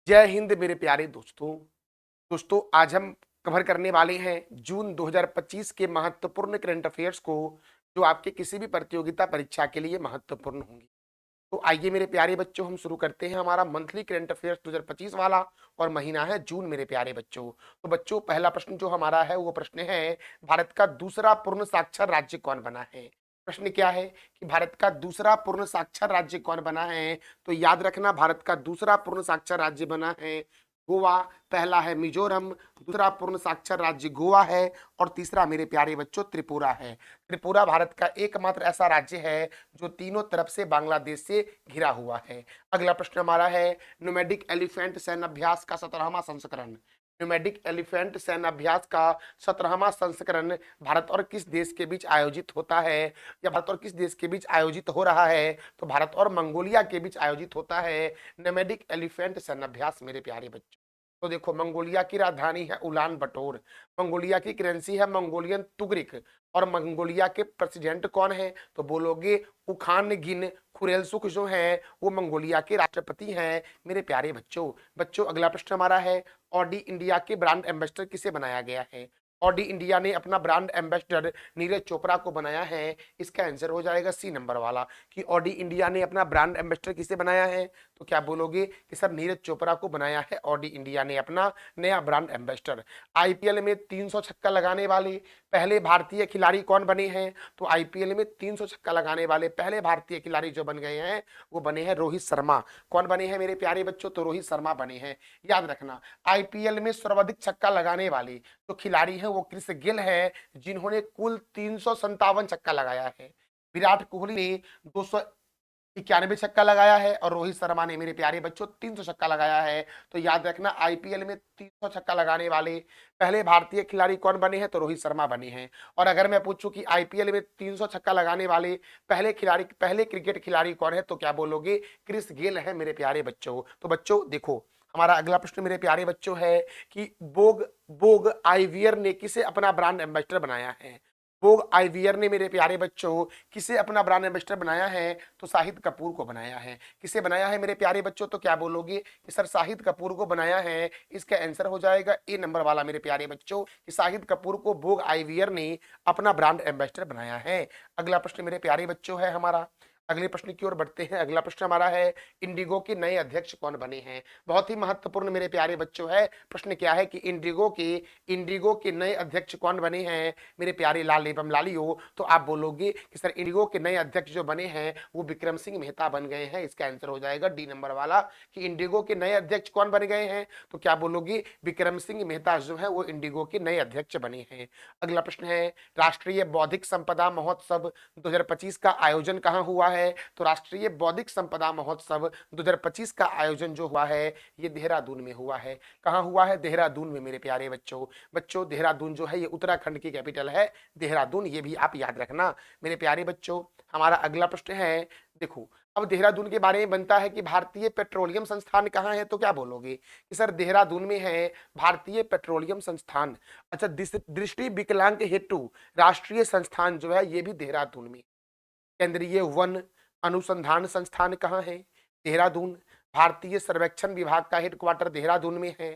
जय हिंद मेरे प्यारे दोस्तों। आज हम कवर करने वाले हैं जून 2025 के महत्वपूर्ण करंट अफेयर्स को, जो आपके किसी भी प्रतियोगिता परीक्षा के लिए महत्वपूर्ण होंगे। तो आइए मेरे प्यारे बच्चों, हम शुरू करते हैं हमारा मंथली करंट अफेयर्स 2025 वाला, और महीना है जून मेरे प्यारे बच्चों। तो बच्चों, पहला प्रश्न जो हमारा है वो प्रश्न है, भारत का दूसरा पूर्ण साक्षर राज्य कौन बना है। प्रश्न क्या है कि भारत का दूसरा पूर्ण साक्षर राज्य कौन बना है। तो याद रखना, भारत का दूसरा पूर्ण साक्षर राज्य बना है गोवा। पहला है मिजोरम, दूसरा पूर्ण साक्षर राज्य गोवा है, और तीसरा मेरे प्यारे बच्चों त्रिपुरा है। त्रिपुरा भारत का एकमात्र ऐसा राज्य है जो तीनों तरफ से बांग्लादेश से घिरा हुआ है। अगला प्रश्न हमारा है, नोमैडिक एलिफेंट सैन्य अभ्यास का 17वां संस्करण। नोमैडिक एलिफेंट सैन्य अभ्यास का 17वां संस्करण भारत और किस देश के बीच आयोजित होता है, या भारत और किस देश के बीच आयोजित हो रहा है। तो भारत और मंगोलिया के बीच आयोजित होता है नोमैडिक एलिफेंट सैन्य अभ्यास मेरे प्यारे बच्चों। तो देखो, मंगोलिया की राजधानी है उलान बटोर, मंगोलिया की करेंसी है मंगोलियन तुगरिक, और मंगोलिया के प्रेसिडेंट कौन है। तो बोलोगे उखान गिन खुरेलसुख जो है वो मंगोलिया के राष्ट्रपति हैं मेरे प्यारे बच्चों। अगला प्रश्न हमारा है, ऑडी इंडिया के ब्रांड एम्बेसडर किसे बनाया गया है। ऑडी इंडिया ने अपना ब्रांड एम्बेसडर नीरज चोपड़ा को बनाया है। इसका आंसर हो जाएगा सी नंबर वाला, कि ऑडी इंडिया ने अपना ब्रांड एम्बेसडर किसे बनाया है। तो क्या बोलोगे कि सर नीरज चोपड़ा को बनाया है ऑडी इंडिया ने अपना नया ब्रांड एम्बेसडर। आईपीएल में 300 छक्का लगाने वाले पहले भारतीय खिलाड़ी कौन बने हैं। तो आईपीएल में 300 छक्का लगाने वाले पहले भारतीय खिलाड़ी जो बन गए हैं वो बने हैं रोहित शर्मा। कौन बने हैं मेरे प्यारे बच्चों। तो रोहित शर्मा बने हैं। याद रखना, आईपीएल में सर्वाधिक छक्का लगाने वाले जो खिलाड़ी हैं वो क्रिस गेल है, जिन्होंने कुल 357 छक्का लगाया है। विराट कोहली ने 291 छक्का लगाया है, और रोहित शर्मा ने मेरे प्यारे बच्चों 300 छक्का लगाया है। तो याद रखना, आईपीएल में 300 छक्का लगाने वाले पहले भारतीय खिलाड़ी कौन बने हैं। तो रोहित शर्मा बने हैं। और अगर मैं पूछूं कि आईपीएल में 300 छक्का लगाने वाले पहले क्रिकेट खिलाड़ी कौन है, तो क्या बोलोगे क्रिस गेल है मेरे प्यारे बच्चों। तो बच्चों देखो, हमारा अगला प्रश्न मेरे प्यारे बच्चों है कि बोग बोग आइवियर ने किसे अपना ब्रांड एम्बेसडर बनाया है। बोग आइवियर ने मेरे प्यारे बच्चों किसे अपना ब्रांड एम्बेसडर बनाया है। तो शाहिद कपूर को बनाया है। किसे बनाया है मेरे प्यारे बच्चों। तो क्या बोलोगे कि सर शाहिद कपूर को बनाया है। इसका आंसर हो जाएगा ए नंबर वाला मेरे प्यारे बच्चों, कि शाहिद कपूर को बोग आइवियर ने अपना ब्रांड एम्बेसडर बनाया है। अगला प्रश्न मेरे प्यारे बच्चों है हमारा, अगले प्रश्न की ओर बढ़ते हैं। अगला प्रश्न हमारा है, इंडिगो के नए अध्यक्ष कौन बने हैं। बहुत ही महत्वपूर्ण मेरे प्यारे बच्चों है। प्रश्न क्या है कि इंडिगो के नए अध्यक्ष कौन बने हैं मेरे प्यारे लाल एवं लालियो। तो आप बोलोगे कि सर इंडिगो के नए अध्यक्ष जो बने हैं वो विक्रम सिंह मेहता बन गए हैं। इसका आंसर हो जाएगा डी नंबर वाला, कि इंडिगो के नए अध्यक्ष कौन बन गए हैं। तो क्या बोलोगे विक्रम सिंह मेहता जो है वो इंडिगो के नए अध्यक्ष बने हैं। अगला प्रश्न है, राष्ट्रीय बौद्धिक संपदा महोत्सव 2025 का आयोजन कहाँ हुआ है। तो राष्ट्रीय बौद्धिक संपदा महोत्सव 2025 का आयोजन जो हुआ है ये देहरादून में हुआ है। कहाँ हुआ है। देहरादून में मेरे प्यारे बच्चों देहरादून जो है ये उत्तराखंड की कैपिटल है देहरादून, ये भी आप याद रखना मेरे प्यारे बच्चों। हमारा अगला प्रश्न है, देखो अब देहरादून के बारे में बनता है कि भारतीय पेट्रोलियम संस्थान कहाँ है। तो क्या बोलोगे कि सर देहरादून में है भारतीय पेट्रोलियम संस्थान। अच्छा, दृष्टि विकलांग हेतु राष्ट्रीय संस्थान जो है ये भी देहरादून में। केंद्रीय वन अनुसंधान संस्थान कहाँ है। देहरादून। भारतीय सर्वेक्षण विभाग का हेडक्वार्टर देहरादून में है।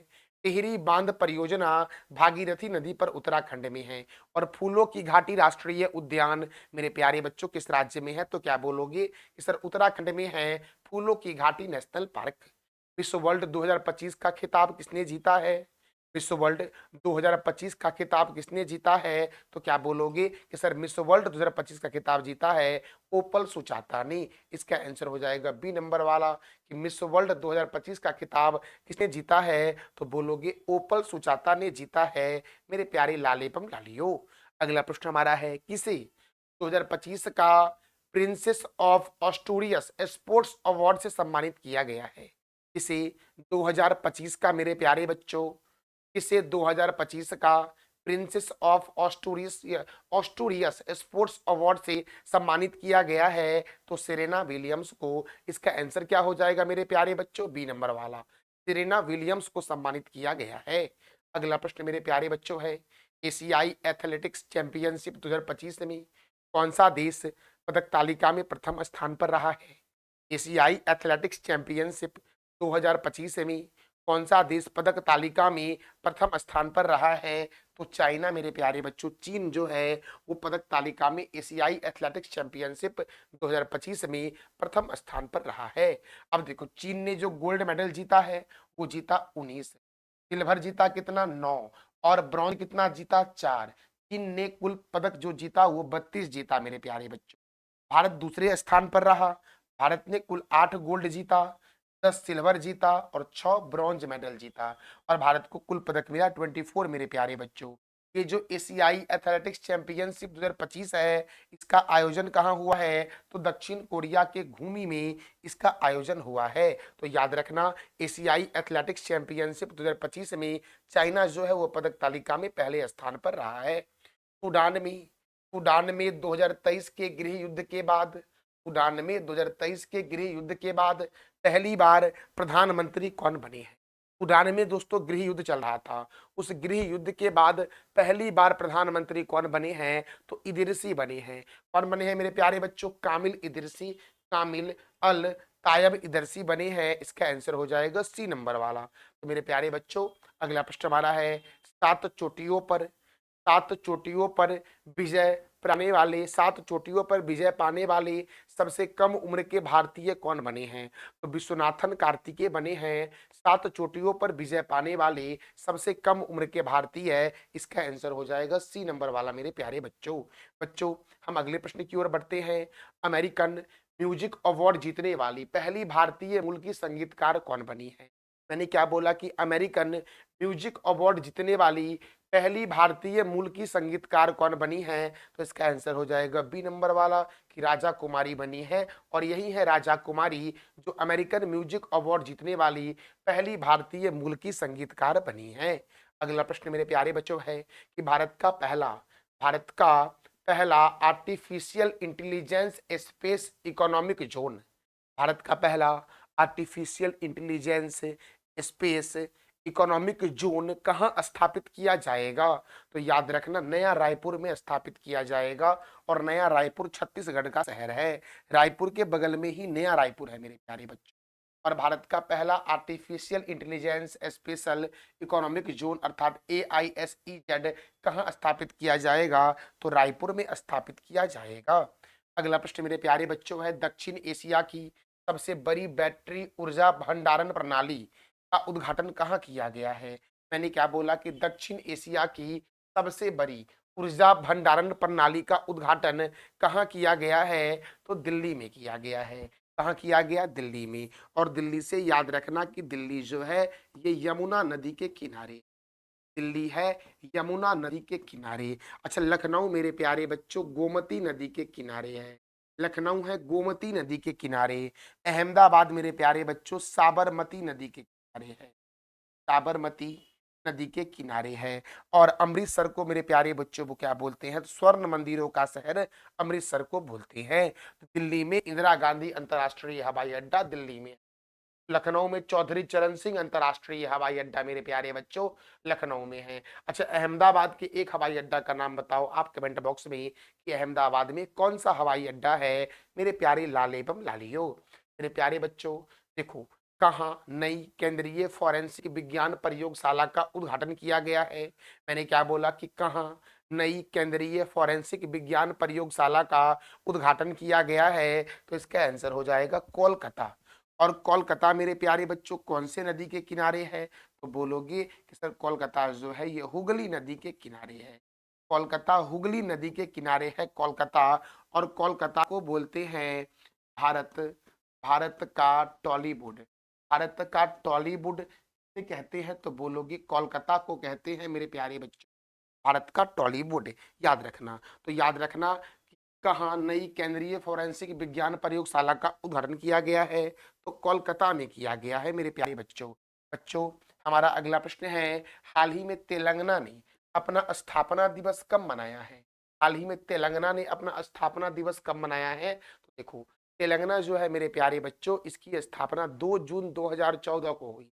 टिहरी बांध परियोजना भागीरथी नदी पर उत्तराखंड में है। और फूलों की घाटी राष्ट्रीय उद्यान मेरे प्यारे बच्चों किस राज्य में है। तो क्या बोलोगे कि सर उत्तराखंड में है फूलों की घाटी नेशनल पार्क। विश्व वर्ल्ड 2025 का खिताब किसने जीता है। विश्व वर्ल्ड 2025 का खिताब किसने जीता है। तो क्या बोलोगे कि सर मिस वर्ल्ड 2025 का खिताब जीता है ओपल सुचाता ने। इसका आंसर हो जाएगा बी नंबर वाला, कि मिस वर्ल्ड 2025 का खिताब किसने जीता है। तो बोलोगे ओपल सुचाता ने जीता है मेरे प्यारे लालेपम लालियो। अगला प्रश्न हमारा है, किसे 2025 का प्रिंसेस ऑफ ऑस्टूरियस स्पोर्ट्स अवार्ड से सम्मानित किया गया है। इसे 2025 का मेरे प्यारे बच्चों, इसे 2025 का प्रिंसेस ऑफ ऑस्टूरियस स्पोर्ट्स अवार्ड से सम्मानित किया गया है। तो सेरेना विलियम्स को। इसका आंसर क्या हो जाएगा मेरे प्यारे बच्चों, बी नंबर वाला, सेरेना विलियम्स को सम्मानित किया गया है। अगला प्रश्न मेरे प्यारे बच्चों है, एशियाई एथलेटिक्स चैंपियनशिप 2025 में कौन सा देश पदक तालिका में प्रथम स्थान पर रहा है। एशियाई एथलेटिक्स चैंपियनशिप 2025 में कौन सा देश पदक तालिका में प्रथम स्थान पर रहा है? तो चाइना मेरे प्यारे बच्चों। चीन जो है वो पदक तालिका में एशियाई एथलेटिक्स चैंपियनशिप 2025 में प्रथम स्थान पर रहा है। अब देखो चीन ने जो गोल्ड मेडल जीता है वो जीता 19, सिल्वर जीता कितना 9, और ब्रॉन्ज कितना जीता 4। चीन ने कुल पदक जो जीता वो 32 जीता मेरे प्यारे बच्चों। भारत दूसरे स्थान पर रहा। भारत ने कुल 8 गोल्ड जीता, 10 सिल्वर जीता और 6 ब्रॉन्ज मेडल जीता, और भारत को कुल पदक मिला 24 मेरे प्यारे बच्चों। ये जो एशियाई एथलेटिक्स चैंपियनशिप 2025 है, इसका आयोजन कहाँ हुआ है? तो दक्षिण कोरिया के घूमी में इसका आयोजन हुआ है। तो याद रखना एशियाई एथलेटिक्स चैंपियनशिप 2025 में चाइना जो है वो पदक तालिका में पहले स्थान पर रहा है। सूडान में सूडान में 2023 के गृह युद्ध के बाद सूडान में 2023 के गृह युद्ध के बाद पहली बार प्रधानमंत्री कौन बने हैं? सूडान में दोस्तों गृह युद्ध चल रहा था, उस गृह युद्ध के बाद पहली बार प्रधानमंत्री कौन बने हैं? तो इदरिसी बने हैं। कौन बने हैं मेरे प्यारे बच्चों? कामिल इदरिसी, कामिल अल तायब इदरसी बने हैं। इसका आंसर हो जाएगा सी नंबर वाला। तो मेरे प्यारे बच्चों अगला प्रश्न हमारा है, सात चोटियों पर विजय पाने वाले 7 चोटियों पर विजय पाने वाले सबसे कम उम्र के भारतीय कौन बने हैं? तो विश्वनाथन कार्तिकेय बने हैं 7 चोटियों पर विजय पाने वाले सबसे कम उम्र के भारतीय। इसका आंसर हो जाएगा सी नंबर वाला मेरे प्यारे बच्चों। बच्चों हम अगले प्रश्न की ओर बढ़ते हैं। अमेरिकन म्यूजिक अवार्ड जीतने वाली पहली भारतीय मूल की संगीतकार कौन बनी है? मैंने क्या बोला कि अमेरिकन म्यूजिक अवार्ड जीतने वाली पहली भारतीय मूल की संगीतकार कौन बनी है? तो इसका आंसर हो जाएगा बी नंबर वाला कि राजा कुमारी बनी है। और यही है राजा कुमारी जो अमेरिकन म्यूजिक अवार्ड जीतने वाली पहली भारतीय मूल की संगीतकार बनी है। अगला प्रश्न मेरे प्यारे बच्चों है कि भारत का पहला artificial intelligence space economic zone, Bharat का पहला artificial intelligence space economic zone कहाँ स्थापित किया जाएगा? तो याद रखना नया रायपुर में स्थापित किया जाएगा, और नया रायपुर छत्तीसगढ़ का शहर है। रायपुर के बगल में ही नया रायपुर है मेरे प्यारे बच्चों। और भारत का पहला artificial intelligence special economic zone अर्थात AISEZ कहाँ स्थापित किया जाएगा? तो रायपुर में स्थापित किया जाएगा। अगला प्रश्न मेरे प्यारे बच्चों है, दक्षिण एशिया की सबसे बड़ी बैटरी ऊर्जा भंडारण प्रणाली का उद्घाटन कहाँ किया गया है? मैंने क्या बोला कि दक्षिण एशिया की सबसे बड़ी ऊर्जा भंडारण प्रणाली का उद्घाटन कहाँ किया गया है? तो दिल्ली में किया गया है। कहाँ किया गया? दिल्ली में। और दिल्ली से याद रखना कि दिल्ली जो है ये यमुना नदी के किनारे, दिल्ली है यमुना नदी के किनारे। अच्छा लखनऊ मेरे प्यारे बच्चों गोमती नदी के किनारे है, लखनऊ है गोमती नदी के किनारे। अहमदाबाद मेरे प्यारे बच्चों साबरमती नदी के किनारे है, साबरमती नदी के किनारे है। और अमृतसर को मेरे प्यारे बच्चों को क्या बोलते हैं? तो स्वर्ण मंदिरों का शहर अमृतसर को बोलते हैं। तो दिल्ली में इंदिरा गांधी अंतर्राष्ट्रीय हवाई अड्डा दिल्ली में, लखनऊ में चौधरी चरण सिंह अंतर्राष्ट्रीय हवाई अड्डा मेरे प्यारे बच्चों लखनऊ में है। अच्छा अहमदाबाद के एक हवाई अड्डा का नाम बताओ आप कमेंट बॉक्स में कि अहमदाबाद में कौन सा हवाई अड्डा है मेरे प्यारे लाल एवं लालियो। मेरे प्यारे बच्चों देखो कहाँ नई केंद्रीय फॉरेंसिक विज्ञान प्रयोगशाला का उद्घाटन किया गया है? मैंने क्या बोला कि कहाँ नई केंद्रीय फॉरेंसिक विज्ञान प्रयोगशाला का उद्घाटन किया गया है? तो इसका आंसर हो जाएगा कोलकाता। और कोलकाता मेरे प्यारे बच्चों कौन से नदी के किनारे है? तो बोलोगे कि सर कोलकाता जो है ये हुगली नदी के किनारे है, कोलकाता हुगली नदी के किनारे है कोलकाता। और कोलकाता को बोलते हैं भारत भारत का टॉलीवुड, भारत का टॉलीवुड से कहते हैं। तो बोलोगे कोलकाता को कहते हैं मेरे प्यारे बच्चों भारत का टॉलीवुड। याद रखना, तो याद रखना कि कहाँ नई केंद्रीय फोरेंसिक विज्ञान प्रयोगशाला का उद्घाटन किया गया है? तो कोलकाता में किया गया है मेरे प्यारे बच्चों। बच्चों हमारा अगला प्रश्न है, हाल ही में तेलंगाना ने अपना स्थापना दिवस कब मनाया है? हाल ही में तेलंगाना ने अपना स्थापना दिवस कब मनाया है? तो देखो तेलंगाना जो है मेरे प्यारे बच्चों इसकी स्थापना 2 जून 2014 को हुई।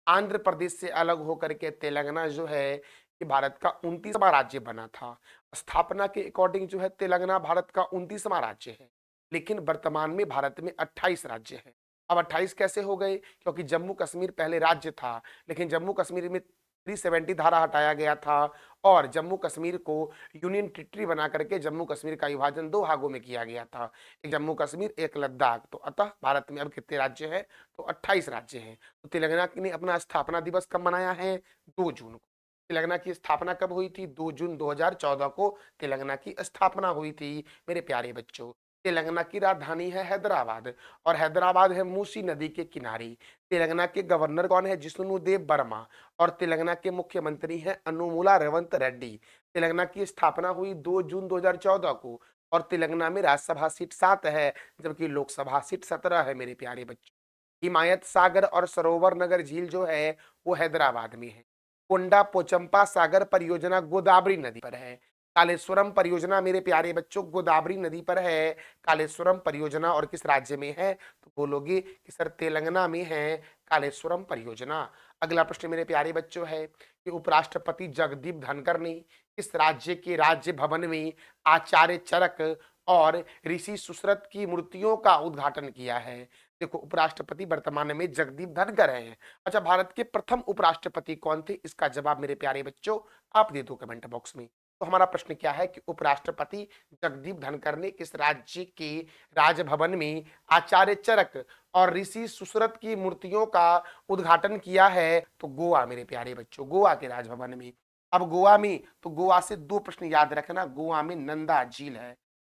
आंध्र प्रदेश से अलग होकर के तेलंगाना जो है ये भारत का 29वां राज्य बना था। स्थापना के अकॉर्डिंग जो है तेलंगाना भारत का 29वां राज्य है, लेकिन वर्तमान में भारत में 28 राज्य है। अब 28 कैसे हो गए? क्योंकि जम्मू कश्मीर पहले राज्य था, लेकिन जम्मू कश्मीर में 370 धारा हटाया गया था और जम्मू कश्मीर को यूनियन टेरिटरी बना करके जम्मू कश्मीर का विभाजन 2 भागों में किया गया था, एक जम्मू कश्मीर, एक लद्दाख। तो अतः भारत में अब कितने राज्य हैं? तो 28 राज्य हैं। तो तेलंगाना ने अपना स्थापना दिवस कब मनाया है? 2 जून को। तेलंगाना की स्थापना कब हुई थी? 2 जून 2014 को तेलंगाना की स्थापना हुई थी मेरे प्यारे बच्चों। तेलंगाना की राजधानी है हैदराबाद और हैदराबाद है मूसी नदी के किनारे। तेलंगाना के गवर्नर कौन है? जिष्णुदेव वर्मा और तेलंगाना के मुख्यमंत्री हैं अनुमुला रेवंत रेड्डी। तेलंगाना की स्थापना हुई 2 जून 2014 को और तेलंगाना में राज्यसभा सीट 7 है, जबकि लोकसभा सीट 17 है मेरे प्यारे बच्चों। हिमायत सागर और सरोवर नगर झील जो है वो हैदराबाद में है। कोंडा पोचंपा सागर परियोजना गोदावरी नदी पर है। कालेश्वरम परियोजना मेरे प्यारे बच्चों गोदावरी नदी पर है। कालेश्वरम परियोजना और किस राज्य में है? तो बोलोगे कि सर तेलंगाना में है कालेश्वरम परियोजना। अगला प्रश्न मेरे प्यारे बच्चों है कि उपराष्ट्रपति जगदीप धनखड़ ने किस राज्य के राज्य भवन में आचार्य चरक और ऋषि सुश्रुत की मूर्तियों का उद्घाटन किया है? देखो, उपराष्ट्रपति वर्तमान में जगदीप धनखड़ हैं। अच्छा, भारत के प्रथम उपराष्ट्रपति कौन थे? इसका जवाब मेरे प्यारे बच्चों आप दे दो कमेंट बॉक्स में। तो हमारा प्रश्न क्या है कि उपराष्ट्रपति जगदीप धनखड़ ने किस राज्य के राजभवन में आचार्य चरक और ऋषि सुश्रुत की मूर्तियों का उद्घाटन किया है? तो गोवा मेरे प्यारे बच्चों, गोवा के राजभवन में। अब गोवा में, तो गोवा से 2 प्रश्न याद रखना। गोवा में नंदा झील है।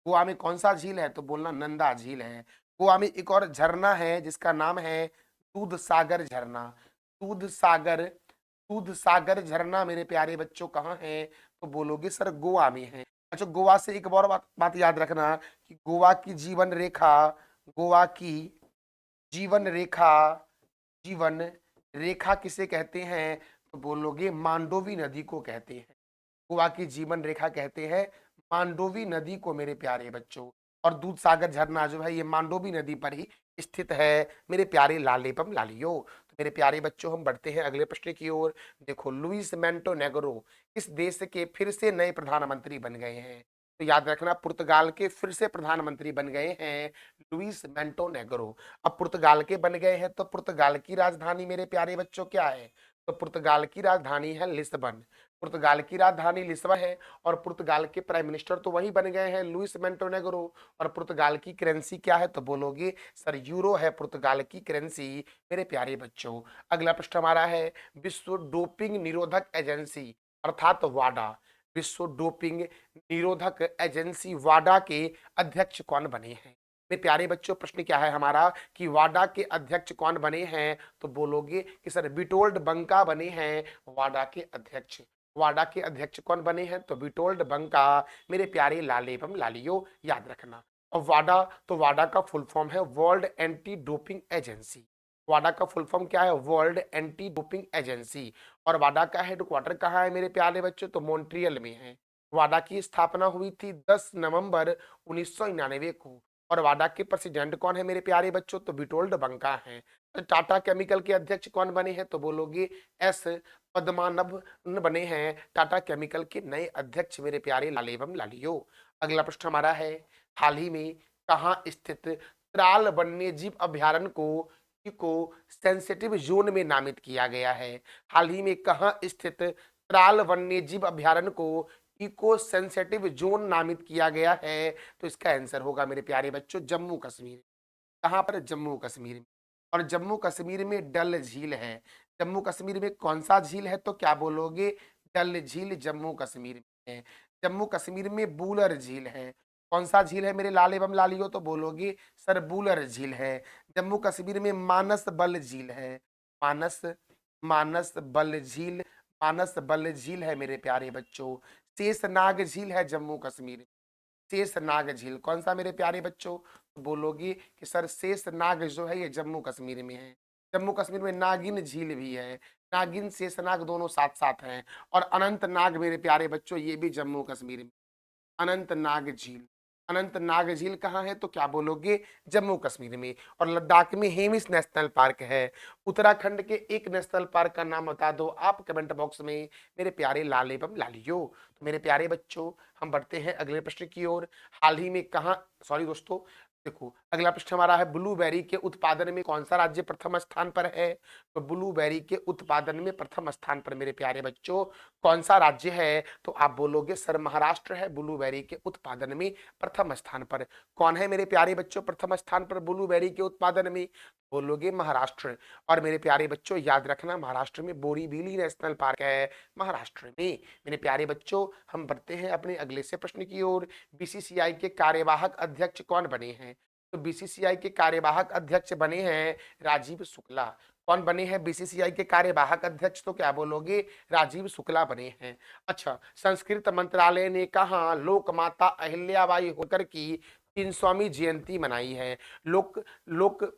गोवा में कौन सा झील है? तो बोलना नंदा झील है। गोवा में एक और झरना है जिसका नाम है दूध सागर झरना। दूध सागर, दूध सागर झरना मेरे प्यारे बच्चों कहाँ है? तो बोलोगे सर गोवा में है। अच्छा, गोवा से एक और बात याद रखना कि गोवा की जीवन रेखा, गोवा की जीवन रेखा, जीवन रेखा किसे कहते हैं? तो बोलोगे मांडोवी नदी को कहते हैं। गोवा की जीवन रेखा कहते हैं मांडोवी नदी को मेरे प्यारे बच्चों। और दूध सागर झरना जो है ये मांडोवी नदी पर ही स्थित है मेरे प्यारे लालेपम लालियो। तो मेरे प्यारे बच्चों हम बढ़ते हैं अगले प्रश्न की ओर। देखो, लुइस मेंटोनेग्रो किस देश के फिर से नए प्रधानमंत्री बन गए हैं? तो याद रखना, पुर्तगाल के फिर से प्रधानमंत्री बन गए हैं लुइस मेंटोनेग्रो। अब पुर्तगाल के बन गए हैं तो पुर्तगाल की राजधानी मेरे प्यारे बच्चों क्या है? तो पुर्तगाल की राजधानी है लिस्बन। पुर्तगाल की राजधानी लिस्बन है और पुर्तगाल के प्राइम मिनिस्टर तो वही बन गए हैं लुइस मेंटोनेग्रो। और पुर्तगाल की करेंसी क्या है? तो बोलोगे सर यूरो है पुर्तगाल की करेंसी मेरे प्यारे बच्चों। अगला प्रश्न हमारा है विश्व डोपिंग निरोधक एजेंसी अर्थात वाडा, विश्व डोपिंग निरोधक एजेंसी वाडा के अध्यक्ष कौन बने हैं? मेरे प्यारे बच्चों, प्रश्न क्या है हमारा कि वाडा के अध्यक्ष कौन बने हैं? तो बोलोगे कि सर विटोल्ड बंका बने हैं वाडा के अध्यक्ष। वाडा के अध्यक्ष कौन बने हैं? तो विटोल्ड बंका मेरे प्यारे लाले एवं लालियो याद रखना। और वाडा, तो वाडा का फुल फॉर्म है वर्ल्ड एंटी डोपिंग एजेंसी। वाडा का फुल फॉर्म क्या है? World anti doping agency. और वाडा का हेडक्वार्टर कहाँ है मेरे प्यारे बच्चों? तो मॉन्ट्रियल में है। वाडा की स्थापना हुई थी 10 नवंबर 1999 को। और वाडा के प्रेसिडेंट कौन है मेरे प्यारे बच्चों? तो विटोल्ड बंका हैं। तो टाटा केमिकल के अध्यक्ष कौन बने हैं? तो बोलोगे एस पद्मानभ बने हैं टाटा केमिकल के नए अध्यक्ष मेरे प्यारे लाले एवं लालियो। अगला प्रश्न हमारा है हाल ही में कहाँ स्थित त्राल वन्य जीव अभ्यारण्य को सेंसिटिव जोन में नामित किया गया है? हाल ही में कहाँ स्थित त्राल वन्य जीव अभ्यारण्य को इको सेंसिटिव जोन नामित किया गया है? तो इसका आंसर होगा मेरे प्यारे बच्चों जम्मू कश्मीर। कहाँ पर? जम्मू कश्मीर में। और जम्मू कश्मीर में डल झील है। जम्मू कश्मीर में कौन सा झील है? तो क्या बोलोगे? डल झील जम्मू कश्मीर में है। जम्मू कश्मीर में बूलर झील है। कौन सा झील है मेरे लाल एवं लालियो? तो बोलोगे सर बूलर झील है। जम्मू कश्मीर में मानस बल झील है। मानस, मानस बल झील, मानस बल झील है मेरे प्यारे बच्चों। शेषनाग झील है जम्मू कश्मीर में। शेषनाग झील कौन सा मेरे प्यारे बच्चों? तो बोलोगे कि सर शेषनाग जो है ये जम्मू कश्मीर में है। जम्मू कश्मीर में नागिन झील भी है। नागिन शेषनाग दोनों साथ साथ हैं। और अनंतनाग मेरे प्यारे बच्चों ये भी जम्मू कश्मीर में। अनंतनाग झील, अनंतनाग झील कहाँ है? तो क्या बोलोगे? जम्मू कश्मीर में। और लद्दाख में हेमिस नेशनल पार्क है। उत्तराखंड के एक नेशनल पार्क का नाम बता दो आप कमेंट बॉक्स में मेरे प्यारे लाल एवं लालियो। तो मेरे प्यारे बच्चों हम बढ़ते हैं अगले प्रश्न की ओर। हाल ही में कहाँ, सॉरी दोस्तों, देखो, अगला प्रश्न हमारा है ब्लूबेरी के उत्पादन में कौन सा राज्य प्रथम स्थान पर है? तो ब्लूबेरी के उत्पादन में प्रथम स्थान पर मेरे प्यारे बच्चों कौन सा राज्य है? तो आप बोलोगे सर महाराष्ट्र है ब्लूबेरी के उत्पादन में प्रथम स्थान पर। कौन है मेरे प्यारे बच्चों प्रथम स्थान पर ब्लूबेरी के उत्पादन में? बोलोगे महाराष्ट्र। और मेरे प्यारे बच्चों याद रखना महाराष्ट्र में बोरीवली नेशनल पार्क है, महाराष्ट्र में। मेरे प्यारे बच्चों हम बढ़ते हैं अपने अगले से प्रश्न की ओर। बीसीसीआई के कार्यवाहक अध्यक्ष कौन बने हैं? तो बीसीसीआई के कार्यवाहक अध्यक्ष बने हैं राजीव शुक्ला। कौन बने हैं बीसीसीआई के कार्यवाहक अध्यक्ष? तो क्या बोलोगे? राजीव शुक्ला बने हैं। अच्छा, संस्कृत मंत्रालय ने कहा लोकमाता अहिल्याबाई होलकर की 300वीं जयंती मनाई है? लोक लोक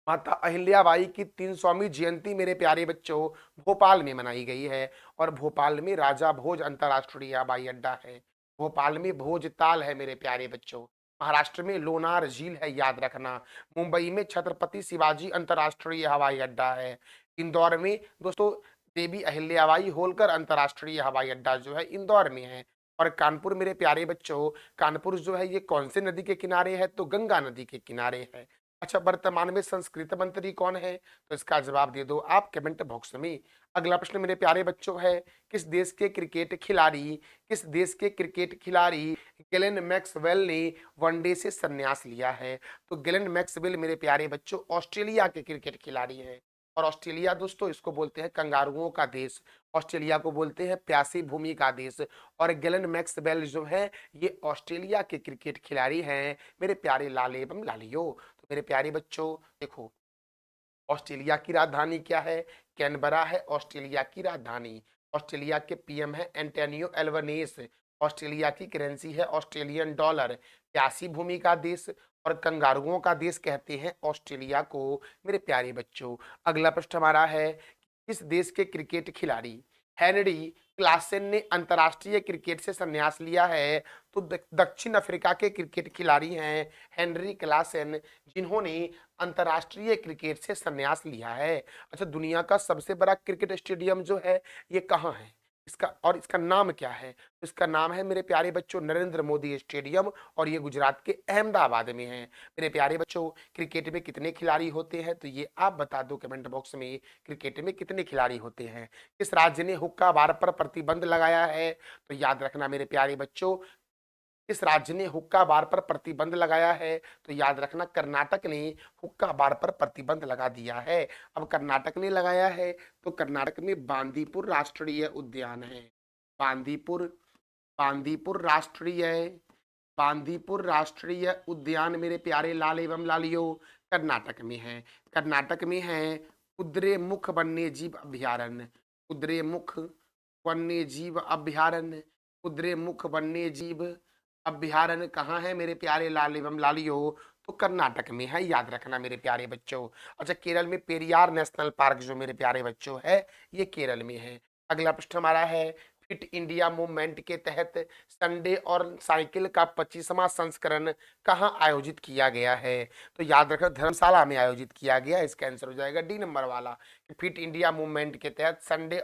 माता अहिल्याबाई की 300वीं जयंती मेरे प्यारे बच्चों भोपाल में मनाई गई है। और भोपाल में राजा भोज अंतर्राष्ट्रीय हवाई अड्डा है। भोपाल में भोजताल है मेरे प्यारे बच्चों। महाराष्ट्र में लोनार झील है, याद रखना। मुंबई में छत्रपति शिवाजी अंतर्राष्ट्रीय हवाई अड्डा है। इंदौर में दोस्तों देवी अहिल्याबाई होलकर अंतर्राष्ट्रीय हवाई अड्डा जो है इंदौर में है। और कानपुर मेरे प्यारे बच्चों, कानपुर जो है ये कौन से नदी के किनारे है? तो गंगा नदी के किनारे है। अच्छा, वर्तमान में संस्कृत मंत्री कौन है? तो इसका जवाब दे दो आप कमेंट बॉक्स में। अगला प्रश्न मेरे प्यारे बच्चों है किस देश के क्रिकेट खिलाड़ी गेलेन मैक्सवेल ने वनडे से संन्यास लिया है? तो गेलेन मैक्सवेल मेरे प्यारे बच्चों ऑस्ट्रेलिया के क्रिकेट खिलाड़ी हैं। और ऑस्ट्रेलिया दोस्तों इसको बोलते हैं कंगारुओं का देश। ऑस्ट्रेलिया को बोलते हैं प्यासी भूमि का देश। और गेलेन मैक्सवेल जो है ये ऑस्ट्रेलिया के क्रिकेट खिलाड़ी हैं मेरे प्यारे लाल एवं लालियो। तो मेरे प्यारे बच्चों देखो, ऑस्ट्रेलिया की राजधानी क्या है? कैनबरा है ऑस्ट्रेलिया की राजधानी। ऑस्ट्रेलिया के पीएम है एंटोनियो एल्बनीज। ऑस्ट्रेलिया की करेंसी है ऑस्ट्रेलियन डॉलर। प्यासी भूमि का देश और कंगारुओं का देश कहते हैं ऑस्ट्रेलिया को मेरे प्यारे बच्चों। अगला प्रश्न हमारा है किस देश के क्रिकेट खिलाड़ी हेनरी क्लासेन ने अंतर्राष्ट्रीय क्रिकेट से संन्यास लिया है? तो दक्षिण अफ्रीका के क्रिकेट खिलाड़ी हैं हेनरी क्लासेन, जिन्होंने अंतर्राष्ट्रीय क्रिकेट से संन्यास लिया है। अच्छा, दुनिया का सबसे बड़ा क्रिकेट स्टेडियम जो है ये कहाँ है? इसका नाम क्या है? तो इसका नाम है मेरे प्यारे बच्चों नरेंद्र मोदी स्टेडियम। और ये गुजरात के अहमदाबाद में है। मेरे प्यारे बच्चों क्रिकेट में कितने खिलाड़ी होते हैं? तो ये आप बता दो कमेंट बॉक्स में, क्रिकेट में कितने खिलाड़ी होते हैं? किस राज्य ने हुक्का बार पर प्रतिबंध लगाया है? तो याद रखना मेरे प्यारे बच्चों, किस राज्य ने हुक्का बार पर प्रतिबंध लगाया है? तो याद रखना कर्नाटक ने हुक्का बार पर प्रतिबंध लगा दिया है। अब कर्नाटक ने लगाया है तो कर्नाटक में बांदीपुर राष्ट्रीय उद्यान है। बांदीपुर बांदीपुर राष्ट्रीय बांदीपुर राष्ट्रीय उद्यान मेरे प्यारे लाल एवं लालियो कर्नाटक में है। कर्नाटक में है कुद्रेमुख वन्यजीव अभयारण्य। कुद्रेमुख वन्यजीव अभयारण्य। कुद्रेमुख वन्यजीव अभयारण्य कहाँ है मेरे प्यारे लाल एवं लालियो? तो कर्नाटक में है, याद रखना मेरे प्यारे बच्चों। अच्छा, केरल में पेरियार नेशनल पार्क जो मेरे प्यारे बच्चों है ये केरल में है। अगला प्रश्न हमारा है फिट इंडिया मूवमेंट के तहत संडे और साइकिल का 25वां संस्करण कहाँ आयोजित किया गया है? तो याद रखना धर्मशाला में आयोजित किया गया। इसका आंसर हो जाएगा डी नंबर वाला। फिट इंडिया मूवमेंट के तहत संडे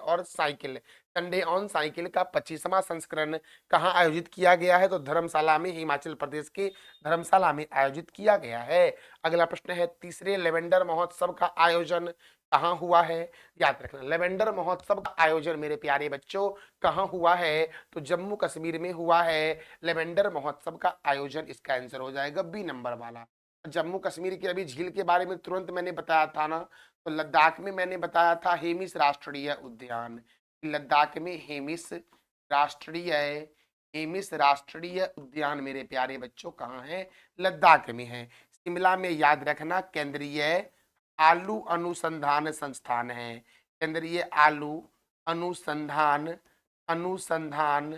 ऑन साइकिल का 25वां संस्करण कहाँ आयोजित किया गया है? तो धर्मशाला में, हिमाचल प्रदेश के धर्मशाला में आयोजित किया गया है। अगला प्रश्न है तीसरे लेवेंडर महोत्सव का आयोजन कहाँ हुआ है? याद रखना लेवेंडर महोत्सव का आयोजन मेरे प्यारे बच्चों कहाँ हुआ है? तो जम्मू कश्मीर में हुआ है लेवेंडर महोत्सव का आयोजन। इसका आंसर हो जाएगा बी नंबर वाला। जम्मू कश्मीर की अभी झील के बारे में तुरंत मैंने बताया था ना, तो लद्दाख में मैंने बताया था हेमिस राष्ट्रीय उद्यान। लद्दाख में राष्ट्रीय हेमिस राष्ट्रीय उद्यान मेरे प्यारे बच्चों कहाँ है? लद्दाख में है। शिमला में याद रखना केंद्रीय आलू अनुसंधान संस्थान है। केंद्रीय आलू अनुसंधान अनुसंधान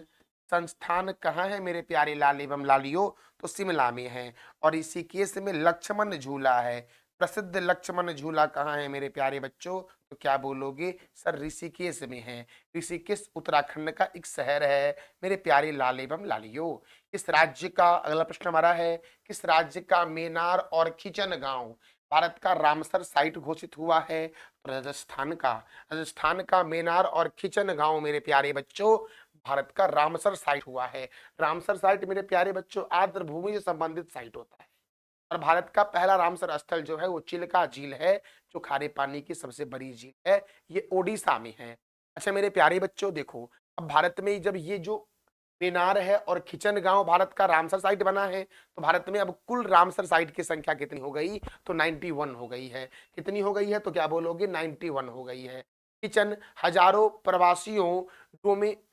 संस्थान कहाँ है मेरे प्यारे लाल एवं लालियो? तो शिमला में है। और ऋषिकेश में लक्ष्मण झूला है। प्रसिद्ध लक्ष्मण झूला कहाँ है मेरे प्यारे बच्चों? तो क्या बोलोगे सर ऋषिकेश में है। ऋषिकेश उत्तराखंड का एक शहर है मेरे प्यारे लाल एवं लालियो। किस राज्य का, अगला प्रश्न हमारा है किस राज्य का मेनार और खिचन गांव भारत का रामसर साइट घोषित हुआ है? तो राजस्थान का मेनार और खिचन गांव मेरे प्यारे बच्चों भारत का रामसर साइट हुआ है। रामसर साइट मेरे प्यारे बच्चों आर्द्र भूमि से संबंधित साइट होता है। और भारत का पहला रामसर स्थल जो है वो चिल्का झील है, जो खारे पानी की सबसे बड़ी झील है, ये ओडिशा में है। अच्छा मेरे प्यारे बच्चों देखो, अब भारत में जब ये जो मेनार है और खिचन गांव भारत का रामसर साइट बना है, तो भारत में अब कुल रामसर साइट की संख्या कितनी हो गई, तो 91 हो गई है। कितनी हो गई है, तो क्या बोलोगे, 91 हो गई है। किचन हजारों प्रवासियों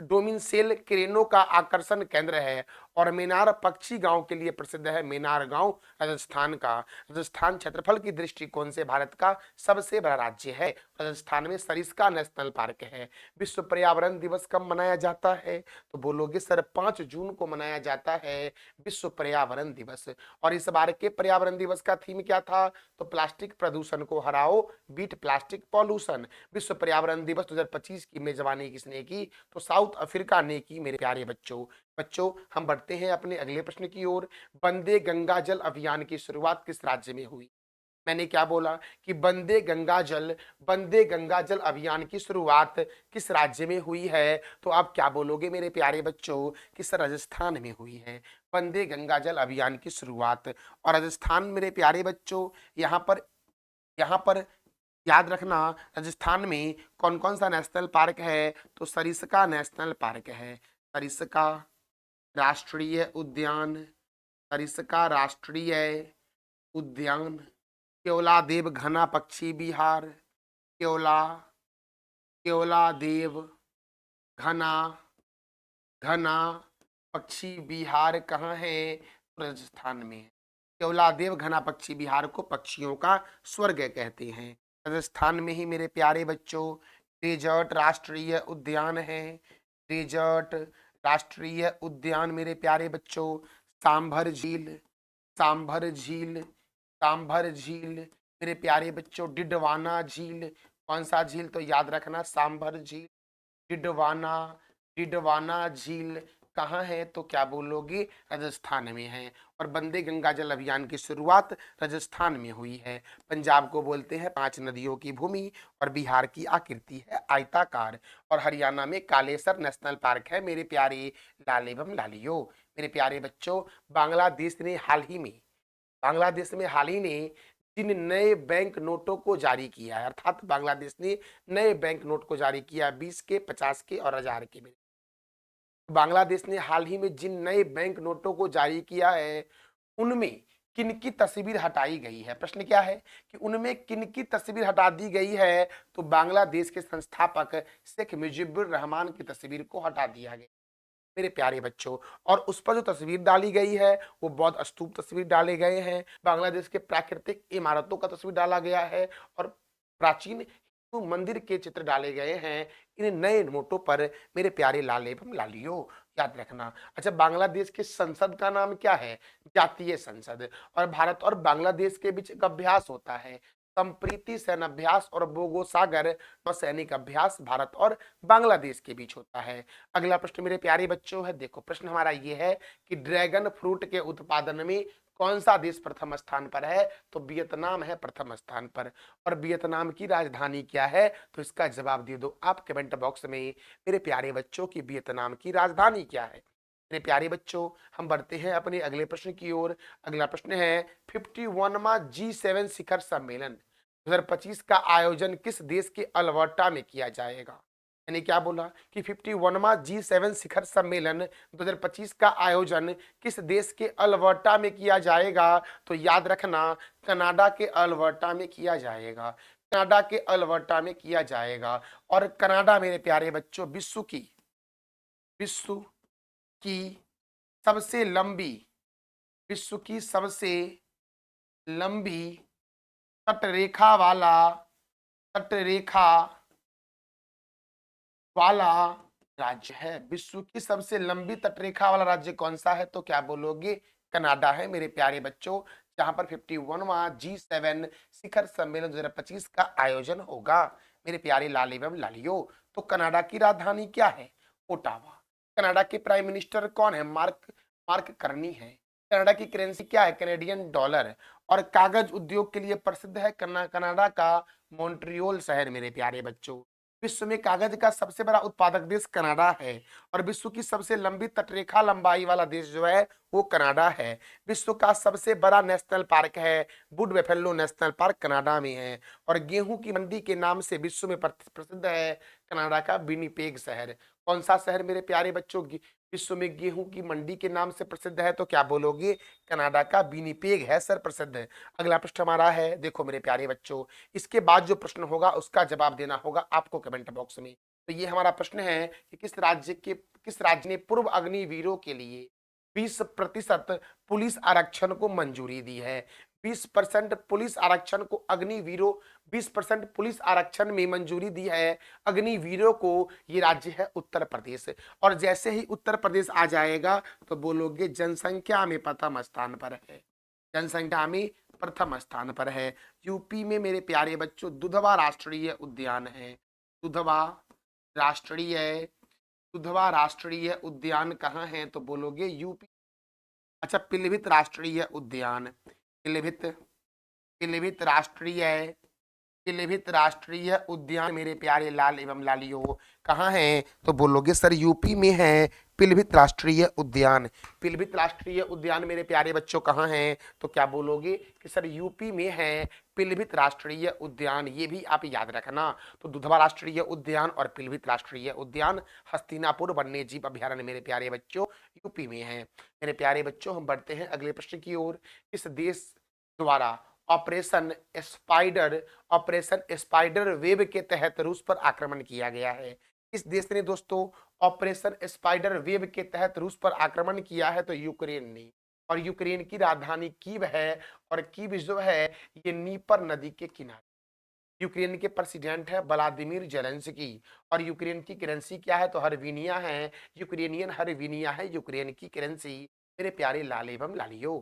डोमिनसेल क्रेनों का आकर्षण केंद्र है, और मेनार पक्षी गांव के लिए प्रसिद्ध है। मेनार गांव राजस्थान का, राजस्थान क्षेत्रफल की दृष्टिकोण से भारत का सबसे बड़ा राज्य है। राजस्थान में सरिस्का नेशनल पार्क है। विश्व पर्यावरण दिवस कब मनाया जाता है, तो बोलोगे सर 5 जून को मनाया जाता है विश्व पर्यावरण दिवस। और इस बार के पर्यावरण दिवस का थीम क्या था, तो प्लास्टिक प्रदूषण को हराओ, बीट प्लास्टिक पॉल्यूशन। विश्व पर्यावरण दिवस 2025 की मेजबानी किसने की, तो साउथ अफ्रीका ने की मेरे प्यारे बच्चों। बच्चों हम बढ़ते हैं अपने अगले प्रश्न की ओर। वंदे गंगा जल अभियान की शुरुआत किस राज्य में हुई। मैंने क्या बोला कि वंदे गंगा जल अभियान की शुरुआत किस राज्य में हुई है, तो आप क्या बोलोगे मेरे प्यारे बच्चों, किस राजस्थान में हुई है वंदे गंगा जल अभियान की शुरुआत। और राजस्थान मेरे प्यारे बच्चों, यहाँ पर याद रखना, राजस्थान में कौन कौन सा नेशनल पार्क है, तो सरिस्का नेशनल पार्क है। सरिस्का राष्ट्रीय उद्यान, सरिस्का राष्ट्रीय उद्यान। केवलादेव घना पक्षी विहार, केवला केवलादेव घना घना पक्षी विहार कहाँ है, तो राजस्थान में है। केवलादेव घना पक्षी विहार को पक्षियों का स्वर्ग कहते हैं, राजस्थान में ही मेरे प्यारे बच्चों। डेजर्ट राष्ट्रीय उद्यान है, डेजर्ट राष्ट्रीय उद्यान मेरे प्यारे बच्चों। सांभर झील, सांभर झील, सांभर झील मेरे प्यारे बच्चों। डिडवाना झील, कौन सा झील, तो याद रखना सांभर झील। डिडवाना डिडवाना झील कहाँ है, तो क्या बोलोगे, राजस्थान में है। और वंदे गंगा जल अभियान की शुरुआत राजस्थान में हुई है। पंजाब को बोलते हैं 5 नदियों की भूमि, और बिहार की आकृति है आयताकार। और हरियाणा में कालेसर नेशनल पार्क है मेरे प्यारे लाल एवं लालियो। मेरे प्यारे बच्चों, बांग्लादेश में हाल ही ने जिन नए बैंक नोटों को जारी किया है, अर्थात बांग्लादेश ने नए बैंक नोट को जारी किया 20 के, 50 के और 1000 के में। बांग्लादेश ने हाल ही में जिन नए बैंक नोटों को जारी किया है, उनमें किनकी तस्वीर हटाई गई है। प्रश्न क्या है कि उनमें किनकी तस्वीर हटा दी गई है, तो बांग्लादेश के संस्थापक शेख मुजीबुर रहमान की तस्वीर को हटा दिया गया मेरे प्यारे बच्चों। और उस पर जो तस्वीर डाली गई है, वो बौद्ध स्तूप तस्वीर डाले गए हैं, बांग्लादेश के प्राकृतिक इमारतों का तस्वीर डाला गया है, और प्राचीन हिंदू मंदिर के चित्र डाले गए हैं इन नए नोटों पर मेरे प्यारे लाल एवं लालियो, याद रखना। अच्छा, बांग्लादेश के संसद का नाम क्या है, जातीय संसद। और भारत और बांग्लादेश के बीच एक अभ्यास होता है, संप्रीति सैन्य अभ्यास और बोगो सागर नौसैनिक अभ्यास भारत और बांग्लादेश के बीच होता है। अगला प्रश्न मेरे प्यारे बच्चों है, देखो प्रश्न हमारा ये है कि ड्रैगन फ्रूट के उत्पादन में कौन सा देश प्रथम स्थान पर है, तो वियतनाम है प्रथम स्थान पर। और वियतनाम की राजधानी क्या है, तो इसका जवाब दे दो आप कमेंट बॉक्स में मेरे प्यारे बच्चों की वियतनाम की राजधानी क्या है। मेरे प्यारे बच्चों, हम बढ़ते हैं अपने अगले प्रश्न की ओर। अगला प्रश्न है 51वां G7 शिखर सम्मेलन 2025 का आयोजन किस देश के अल्बर्टा में किया जाएगा। मैंने क्या बोला कि 51वां G7 शिखर सम्मेलन 2025 का आयोजन किस देश के अल्बर्टा में किया जाएगा, तो याद रखना कनाडा के अल्बर्टा में किया जाएगा, कनाडा के अल्बर्टा में किया जाएगा। और कनाडा मेरे प्यारे बच्चों विश्व की सबसे लंबी विश्व की सबसे लंबी तटरेखा वाला तटरेखा वाला राज्य है। विश्व की सबसे लंबी तटरेखा वाला राज्य कौन सा है, तो क्या बोलोगे, कनाडा है मेरे प्यारे बच्चों, जहां पर 51वां G7 शिखर सम्मेलन 2025 का आयोजन होगा मेरे प्यारे लाल एवं लालियो। तो कनाडा की राजधानी क्या है, ओटावा। कनाडा के प्राइम मिनिस्टर कौन है, मार्क मार्क करनी है। कनाडा की करेंसी क्या है, कैनेडियन डॉलर। और कागज उद्योग के लिए प्रसिद्ध है कनाडा का मॉन्ट्रियोल शहर मेरे प्यारे बच्चों। विश्व में कागज का सबसे बड़ा उत्पादक देश कनाडा है। और विश्व की सबसे लंबी तटरेखा लंबाई वाला देश जो है वो कनाडा है। विश्व का सबसे बड़ा नेशनल पार्क है would buffalo national park, Canada में है। और गेहूं की मंडी के नाम से विश्व में प्रसिद्ध है कनाडा का विनिपेग शहर। कौन सा शहर मेरे प्यारे बच्चों? विश्व में गेहूं की मंडी के नाम से प्रसिद्ध है, तो क्या बोलोगे? कनाडा का विनिपेग है सर प्रसिद्ध है। अगला प्रश्न हमारा है, देखो मेरे प्यारे बच्चों, इसके बाद जो प्रश्न होगा उसका जवाब देना होगा आपको कमेंट बॉक्स में। तो ये हमारा प्रश्न है कि किस राज्य ने पूर्व अग्निवीरों के लिए 20% पुलिस आरक्षण को मंजूरी दी है? 20% पुलिस आरक्षण को अग्निवीरों 20% पुलिस आरक्षण में मंजूरी दी है अग्निवीरों को। ये राज्य है उत्तर प्रदेश। और जैसे ही उत्तर प्रदेश आ जाएगा तो बोलोगे जनसंख्या में प्रथम स्थान पर है, जनसंख्या में प्रथम स्थान पर है। यूपी में मेरे प्यारे बच्चों दुधवा राष्ट्रीय उद्यान है। दुधवा राष्ट्रीय दुधवा राष्ट्रीय उद्यान कहाँ है? तो बोलोगे यूपी। अच्छा, पीलीभीत राष्ट्रीय उद्यान, पीलीभीत पीलीभीत राष्ट्रीय पीलीभीत राष्ट्रीय उद्यान मेरे प्यारे लाल एवं लालियों कहाँ है? तो बोलोगे सर यूपी में है पीलीभीत राष्ट्रीय उद्यान। पीलीभीत राष्ट्रीय उद्यान मेरे प्यारे बच्चों कहाँ है? तो क्या बोलोगे कि सर यूपी में है पीलीभीत राष्ट्रीय उद्यान। ये भी आप याद रखना। तो दुधवा राष्ट्रीय उद्यान और पीलीभीत राष्ट्रीय उद्यान हस्तिनापुर वन्य जीव अभयारण्य मेरे प्यारे बच्चों यूपी में है। मेरे प्यारे बच्चों हम बढ़ते हैं अगले प्रश्न की ओर। इस देश द्वारा ऑपरेशन ऑपरेशन स्पाइडर वेब के तहत रूस पर आक्रमण किया गया है। इस देश ने दोस्तों ऑपरेशन स्पाइडर वेब के तहत रूस पर आक्रमण किया है? तो यूक्रेन ने। और यूक्रेन की राजधानी कीव है। और कीव जो है ये नीपर नदी के किनारे। यूक्रेन के प्रेसिडेंट है व्लादिमीर जेलेंस्की। और यूक्रेन की करेंसी क्या है? तो हरविनिया है। यूक्रेनियन हरविनिया है यूक्रेन की करेंसी मेरे प्यारे लाल एवं लालियो।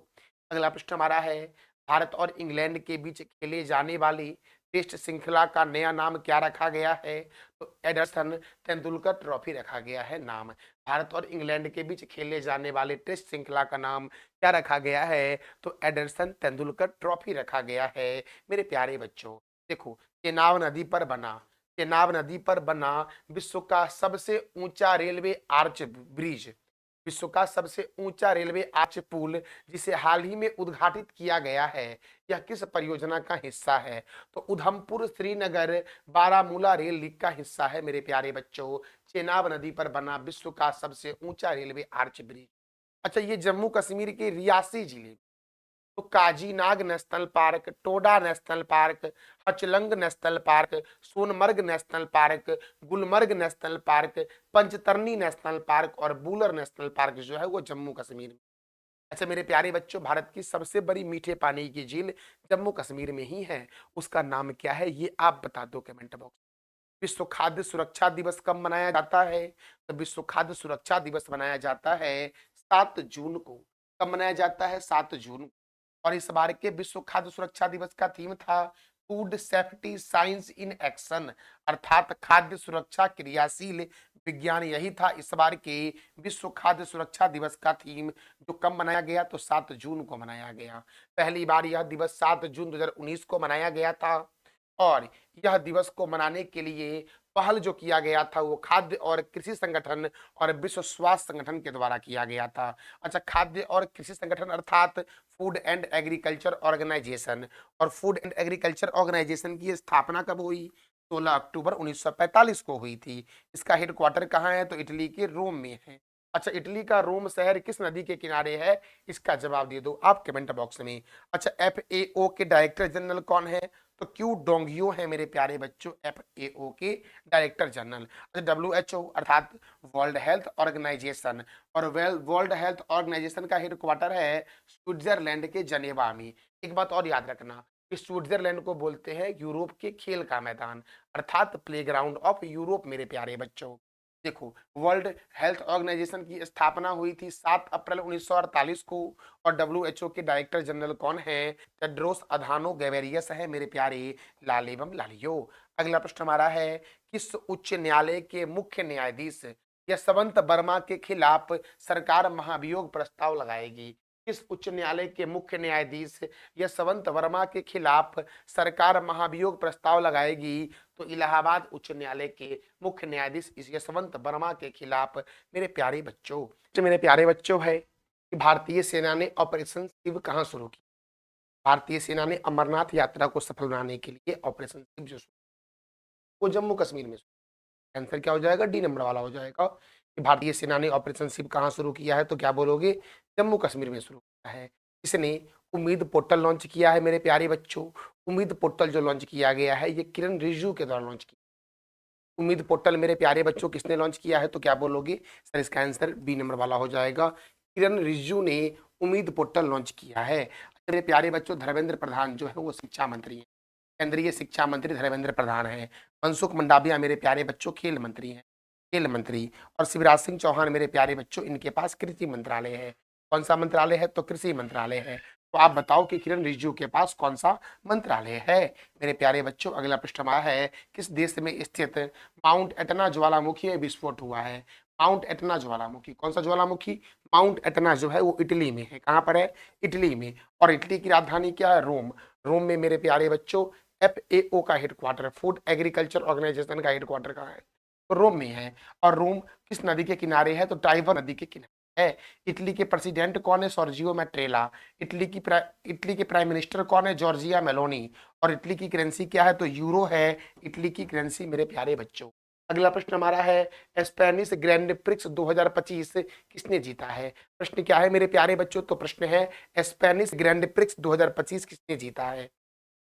अगला प्रश्न हमारा है, भारत और इंग्लैंड के बीच खेले जाने वाली टेस्ट श्रृंखला का नया नाम क्या रखा गया है? तो एडरसन तेंदुलकर ट्रॉफी रखा गया है नाम। भारत और इंग्लैंड के बीच खेले जाने वाले टेस्ट श्रृंखला का नाम क्या रखा गया है? तो एडरसन तेंदुलकर ट्रॉफी रखा गया है मेरे प्यारे बच्चों। देखो, चेनाब नदी पर बना विश्व का सबसे ऊंचा रेलवे आर्च ब्रिज, विश्व का सबसे ऊंचा रेलवे आर्च पुल जिसे हाल ही में उद्घाटित किया गया है, यह किस परियोजना का हिस्सा है? तो उधमपुर श्रीनगर बारामूला रेल लिंक का हिस्सा है मेरे प्यारे बच्चों। चेनाब नदी पर बना विश्व का सबसे ऊंचा रेलवे आर्च ब्रिज। अच्छा, ये जम्मू कश्मीर के रियासी जिले तो Kazinag national park, Toda national park, Hachlang national park, Sonamarg national park, Gulmarg national park, Panchtarni national park और बूलर नेशनल पार्क जो है वो जम्मू कश्मीर में। अच्छा मेरे प्यारे बच्चों, भारत की सबसे बड़ी मीठे पानी की झील जम्मू कश्मीर में ही है। उसका नाम क्या है ये आप बता दो कमेंट बॉक्स। विश्व खाद्य सुरक्षा दिवस कब मनाया जाता है? तो विश्व खाद्य सुरक्षा दिवस मनाया जाता है 7 जून को। कब मनाया जाता है? 7 जून। और इस बार के विश्व खाद्य सुरक्षा दिवस का थीम था food safety science in action, अर्थात खाद्य सुरक्षा क्रियाशील विज्ञान। यही था इस बार के विश्व खाद्य सुरक्षा दिवस का थीम, जो कब मनाया गया? तो 7 जून को मनाया गया। पहली बार यह दिवस 7 जून 2019 को मनाया गया था। और यह दिवस को मनाने के लिए पहल जो किया गया था वो खाद्य और कृषि संगठन और विश्व स्वास्थ्य संगठन के द्वारा किया गया था। अच्छा, खाद्य और कृषि संगठन अर्थात फूड एंड एग्रीकल्चर ऑर्गेनाइजेशन। और फूड एंड एग्रीकल्चर ऑर्गेनाइजेशन की स्थापना कब हुई? 16 अक्टूबर 1945 को हुई थी। इसका हेडक्वार्टर कहाँ है? तो इटली के रोम में है। अच्छा, इटली का रोम शहर किस नदी के किनारे है? इसका जवाब दे दो आप कमेंट बॉक्स में। अच्छा, एफएओ के डायरेक्टर जनरल कौन है? तो क्यू डोंगियो है मेरे प्यारे बच्चों एफएओ के डायरेक्टर जनरल। डब्ल्यूएचओ अर्थात वर्ल्ड हेल्थ ऑर्गेनाइजेशन। और वर्ल्ड हेल्थ ऑर्गेनाइजेशन का हेडक्वार्टर है स्विट्जरलैंड के जनेवा में। एक बात और याद रखना कि स्विट्जरलैंड को बोलते हैं यूरोप के खेल का मैदान, अर्थात प्लेग्राउंड ऑफ यूरोप मेरे प्यारे बच्चों। देखो, वर्ल्ड हेल्थ ऑर्गेनाइजेशन की स्थापना हुई थी 7 अप्रैल 1948 को। और डब्ल्यूएचओ के डायरेक्टर जनरल कौन है? टेड्रोस अधानो गैवेरियस है मेरे प्यारे लाल एवं लालियो। अगला प्रश्न हमारा है, किस उच्च न्यायालय के मुख्य न्यायाधीश यशवंत वर्मा के खिलाफ सरकार महाभियोग प्रस्ताव लगाएगी? किस उच्च न्यायालय के मुख्य न्यायाधीश यशवंत वर्मा के खिलाफ सरकार महाभियोग प्रस्ताव लगाएगी? तो इलाहाबाद उच्च न्यायालय के मुख्य न्यायाधीश यशवंत वर्मा के खिलाफ। मेरे प्यारे बच्चों, जो मेरे प्यारे बच्चों है कि भारतीय सेना ने ऑपरेशन शिव कहाँ शुरू की? भारतीय सेना ने अमरनाथ यात्रा को सफल बनाने के लिए ऑपरेशन शिव जो वो जम्मू कश्मीर में। आंसर क्या हो जाएगा? डी नंबर वाला हो जाएगा कि भारतीय सेना ने ऑपरेशन शिव कहाँ शुरू किया है? तो क्या बोलोगे? जम्मू कश्मीर में शुरू किया है। इसने उम्मीद पोर्टल लॉन्च किया है मेरे प्यारे बच्चों। उम्मीद पोर्टल जो लॉन्च किया गया है ये किरण रिजिजू के द्वारा लॉन्च किया। उम्मीद पोर्टल मेरे प्यारे बच्चों किसने लॉन्च किया है? तो क्या बोलोगे? सर इसका आंसर बी नंबर वाला हो जाएगा। किरण रिजिजू ने उम्मीद पोर्टल लॉन्च किया है। मेरे प्यारे बच्चों, धर्मेंद्र प्रधान जो है वो शिक्षा मंत्री है, केंद्रीय शिक्षा मंत्री धर्मेंद्र प्रधान है। मनसुख मंडाविया मेरे प्यारे बच्चों खेल मंत्री हैं, खेल मंत्री। और शिवराज सिंह चौहान मेरे प्यारे बच्चों इनके पास कृषि मंत्रालय है। कौन सा मंत्रालय है? तो कृषि मंत्रालय है। तो आप बताओ कि किरण रिजिजू के पास कौन सा मंत्रालय है? मेरे प्यारे बच्चों, अगला प्रश्न हमारा है, किस देश में स्थित माउंट एटना ज्वालामुखी में विस्फोट हुआ है? माउंट एटना ज्वालामुखी, कौन सा ज्वालामुखी? माउंट एटना जो है वो इटली में है। कहाँ पर है? इटली में। और इटली की राजधानी क्या है? रोम। रोम में मेरे प्यारे बच्चों FAO का हेडक्वार्टर, फूड एग्रीकल्चर ऑर्गेनाइजेशन का हेडक्वार्टर कहाँ है? तो रोम में है। और रोम किस नदी के किनारे है? तो टाइबर नदी के किनारे है। इटली के प्रेसिडेंट कौन है? सर्जियो मैट्रेला। इटली के प्राइम मिनिस्टर कौन है? Giorgia Meloni. और इटली की करेंसी क्या है? तो यूरो है इटली की करेंसी मेरे प्यारे बच्चों। अगला प्रश्न हमारा है, स्पेनिश ग्रैंड प्रिक्स 2025 किसने जीता है? प्रश्न क्या है मेरे प्यारे बच्चों? तो प्रश्न है, स्पेनिश ग्रैंड प्रिक्स 2025 किसने जीता है?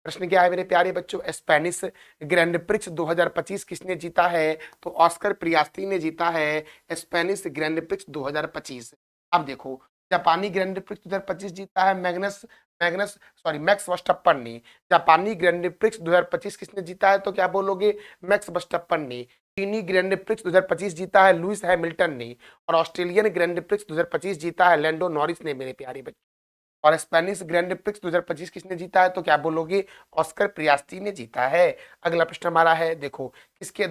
प्रश्न क्या है मेरे प्यारे बच्चों? स्पेनिश ग्रैंड प्रिक्स 2025 किसने जीता है? तो ऑस्कर पियास्त्री ने जीता है स्पेनिश ग्रैंड प्रिक्स 2025। अब देखो, जापानी ग्रैंड प्रिक्स 2025 जीता है मैग्नस मैग्नस सॉरी मैक्स वर्स्टप्पन ने। जापानी ग्रैंड प्रिक्स 2025 किसने जीता है? तो क्या बोलोगे? मैक्स वर्स्टप्पन ने। चीनी ग्रैंड प्रिक्स 2025 जीता है लुइस हैमिल्टन ने। और ऑस्ट्रेलियन ग्रैंड प्रिक्स 2025 जीता है लैंडो नॉरिस ने मेरे प्यारे बच्चों। और स्पेनिश ग्रैंड प्रिक्स 2025 किसने जीता है? तो क्या बोलोगे? ऑस्कर पियास्त्री ने जीता है। अगला प्रश्न हमारा है, देखो, किसके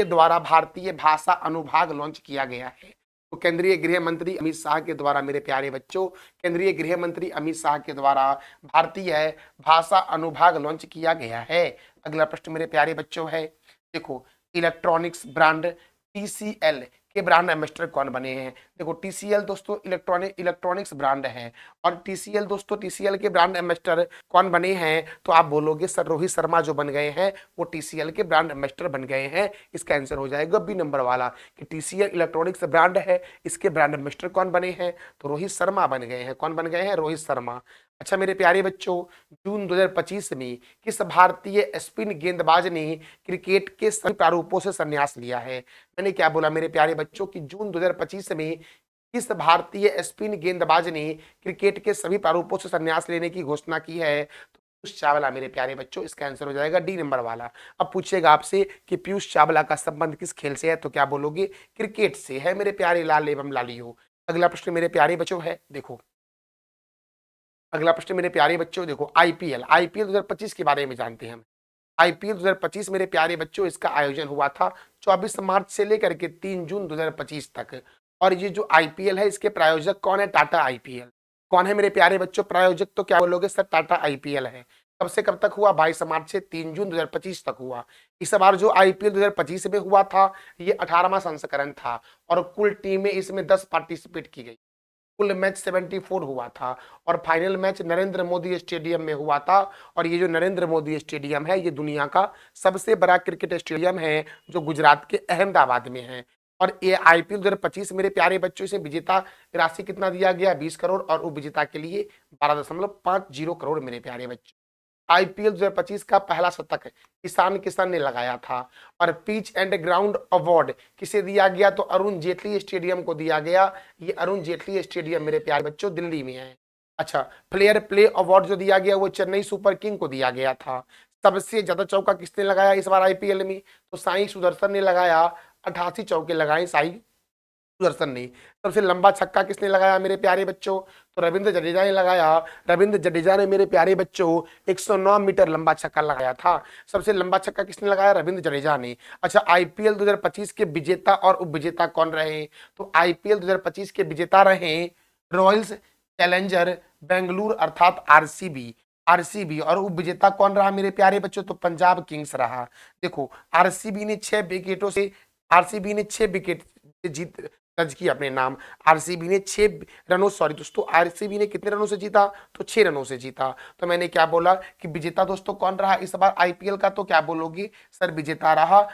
द्वारा भारतीय भाषा अनुभाग लॉन्च किया गया है? तो केंद्रीय गृह मंत्री अमित शाह के द्वारा मेरे प्यारे बच्चों, केंद्रीय गृह मंत्री अमित शाह के द्वारा भारतीय भाषा अनुभाग लॉन्च किया गया है। अगला प्रश्न मेरे प्यारे बच्चों है, देखो, इलेक्ट्रॉनिक्स ब्रांड TCL के ब्रांड एम्बेसडर कौन बने हैं? देखो, TCL दोस्तों इलेक्ट्रॉनिक्स ब्रांड है। और TCL दोस्तों, TCL के ब्रांड एम्बेसडर कौन बने हैं? तो आप बोलोगे सर रोहित शर्मा जो बन गए हैं वो TCL के ब्रांड एम्बेसडर बन गए हैं। इसका आंसर हो जाएगा बी नंबर वाला कि TCL इलेक्ट्रॉनिक्स ब्रांड है, इसके ब्रांड एम्बेसडर कौन बने हैं? तो रोहित शर्मा बन गए हैं। कौन बन गए हैं? रोहित शर्मा। अच्छा मेरे प्यारे बच्चों, जून 2025 में किस भारतीय स्पिन गेंदबाज ने क्रिकेट के सभी प्रारूपों से संन्यास लिया है? मैंने क्या बोला मेरे प्यारे बच्चों कि जून 2025 में किस भारतीय स्पिन गेंदबाज ने क्रिकेट के सभी प्रारूपों से संन्यास लेने की घोषणा की है? तो पीयूष चावला मेरे प्यारे बच्चों। इसका आंसर हो जाएगा डी नंबर वाला। अब पूछेगा आपसे कि पीयूष चावला का संबंध किस खेल से है? तो क्या बोलोगे? क्रिकेट से है मेरे प्यारे लाल एवं लालियो। अगला प्रश्न मेरे प्यारे बच्चों है, देखो, अगला प्रश्न मेरे प्यारे बच्चों, देखो, आईपीएल 2025 के बारे में जानते हैं हम। आईपीएल 2025 मेरे प्यारे बच्चों, इसका आयोजन हुआ था 24 मार्च से लेकर के 3 जून 2025 तक। और ये जो आईपीएल है इसके प्रायोजक कौन है? टाटा आईपीएल। कौन है मेरे प्यारे बच्चों प्रायोजक? तो क्या बोलोगे? सर टाटा आईपीएल है। कब से कब तक हुआ? 22 मार्च से 3 जून 2025 तक हुआ। इस बार जो आईपीएल 2025 में हुआ था ये 18वां संस्करण था। और कुल टीमें इसमें 10 पार्टिसिपेट की गई। कुल मैच 74 हुआ था। और final match Narendra Modi stadium में हुआ था। और ये जो नरेंद्र मोदी स्टेडियम है ये दुनिया का सबसे बड़ा क्रिकेट स्टेडियम है जो गुजरात के अहमदाबाद में है। और ये आईपीएल 2025 मेरे प्यारे बच्चों से विजेता राशि कितना दिया गया? 20 करोड़। और उपविजेता के लिए 12.50 करोड़ मेरे प्यारे बच्चों। आईपीएल 2025 का पहला शतक ईशान किशन ने लगाया था। और पिच एंड ग्राउंड अवार्ड किसे दिया गया? तो अरुण जेटली स्टेडियम को दिया गया। ये अरुण जेटली स्टेडियम मेरे प्यारे बच्चों दिल्ली में है। अच्छा, प्लेयर प्ले अवार्ड जो दिया गया वो चेन्नई सुपर किंग को दिया गया था। सबसे ज्यादा चौका किसने लगाया इस बार आईपीएल में? तो साई सुदर्शन ने लगाया। 88 चौके लगाए साई सुदर्शन ने। सबसे लंबा छक्का किसने लगाया मेरे प्यारे बच्चों? तो रविंद्र जडेजा ने लगाया। रविंद्र जडेजा ने मेरे प्यारे बच्चों 109 मीटर लंबा छक्का लगाया था। सबसे लंबा छक्का किसने लगाया? रविंद्र जडेजा ने। अच्छा, आईपीएल 2025 के विजेता और उपविजेता कौन रहे? तो आईपीएल 2025 के विजेता रहे रॉयल्स चैलेंजर बेंगलुरु अर्थात आरसीबी। आरसीबी और उप विजेता कौन रहा मेरे प्यारे बच्चों? तो पंजाब किंग्स रहा। देखो आरसीबी ने 6 विकेट से जीत दर्ज की अपने नाम। आरसीबी ने 6 रनों, सॉरी दोस्तों, आरसीबी ने कितने रनों से जीता? तो 6 रनों से जीता। तो मैंने क्या बोला कि विजेता दोस्तों कौन रहा इस बार आईपीएल का? तो क्या बोलोगे सर? विजेता रहा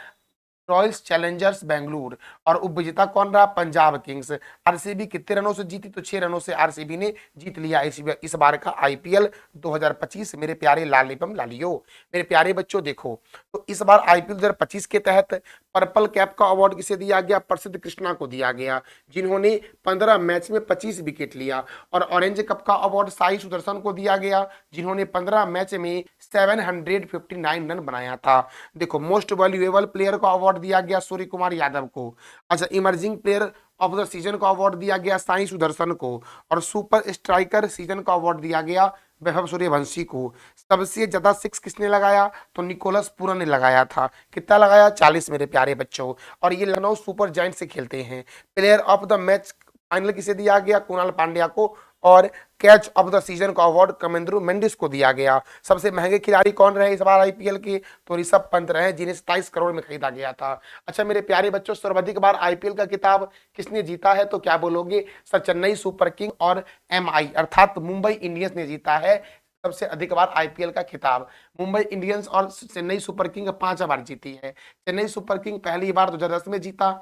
रॉयल्स चैलेंजर्स बेंगलुरु और उपविजेता कौन रहा? पंजाब किंग्स। आरसीबी कितने रनों से जीती? तो 6 रनों से आरसीबी ने जीत लिया इस बार का आईपीएल 2025 मेरे प्यारे लाल एवं लालियो। मेरे प्यारे बच्चों देखो, तो इस बार आईपीएल 2025 के तहत पर्पल कैप का अवार्ड किसे दिया गया? प्रसिद्ध कृष्णा को दिया गया, जिन्होंने 15 मैच में 25 विकेट लिया। और ऑरेंज कप का अवार्ड साई सुदर्शन को दिया गया, जिन्होंने 15 मैच में 759 रन बनाया था। देखो मोस्ट वैल्यूएबल प्लेयर का अवार्ड दिया गया सूर्य कुमार यादव को। अच्छा, emerging player of the season का अवार्ड दिया गया साई सुदर्शन को। और सुपर स्ट्राइकर सीजन का अवार्ड दिया गया वैभव सूर्यवंशी को। सबसे ज्यादा 6 किसने लगाया? तो निकोलस पूरन ने लगाया था। कितना लगाया? 40 मेरे प्यारे बच्चों। और ये लखनऊ सुपर जायंट से खेलते हैं। Player of the match final किसे दिया गया? कुणाल पांड्या को। और कैच ऑफ द सीजन का अवार्ड कमेंद्रू मेंडिस को दिया गया। सबसे महंगे खिलाड़ी कौन रहे इस बार आईपीएल के? तो ऋषभ पंत रहे, जिन्हें 27 करोड़ में खरीदा गया था। अच्छा मेरे प्यारे बच्चों, सर्वाधिक बार आईपीएल का खिताब किसने जीता है? तो क्या बोलोगे सर? चेन्नई सुपर किंग और एमआई अर्थात मुंबई इंडियंस ने जीता है सबसे अधिक बार आईपीएल का खिताब। मुंबई इंडियंस और चेन्नई सुपर किंग 5 बार जीती है। चेन्नई सुपर किंग पहली बार 2010 में जीता,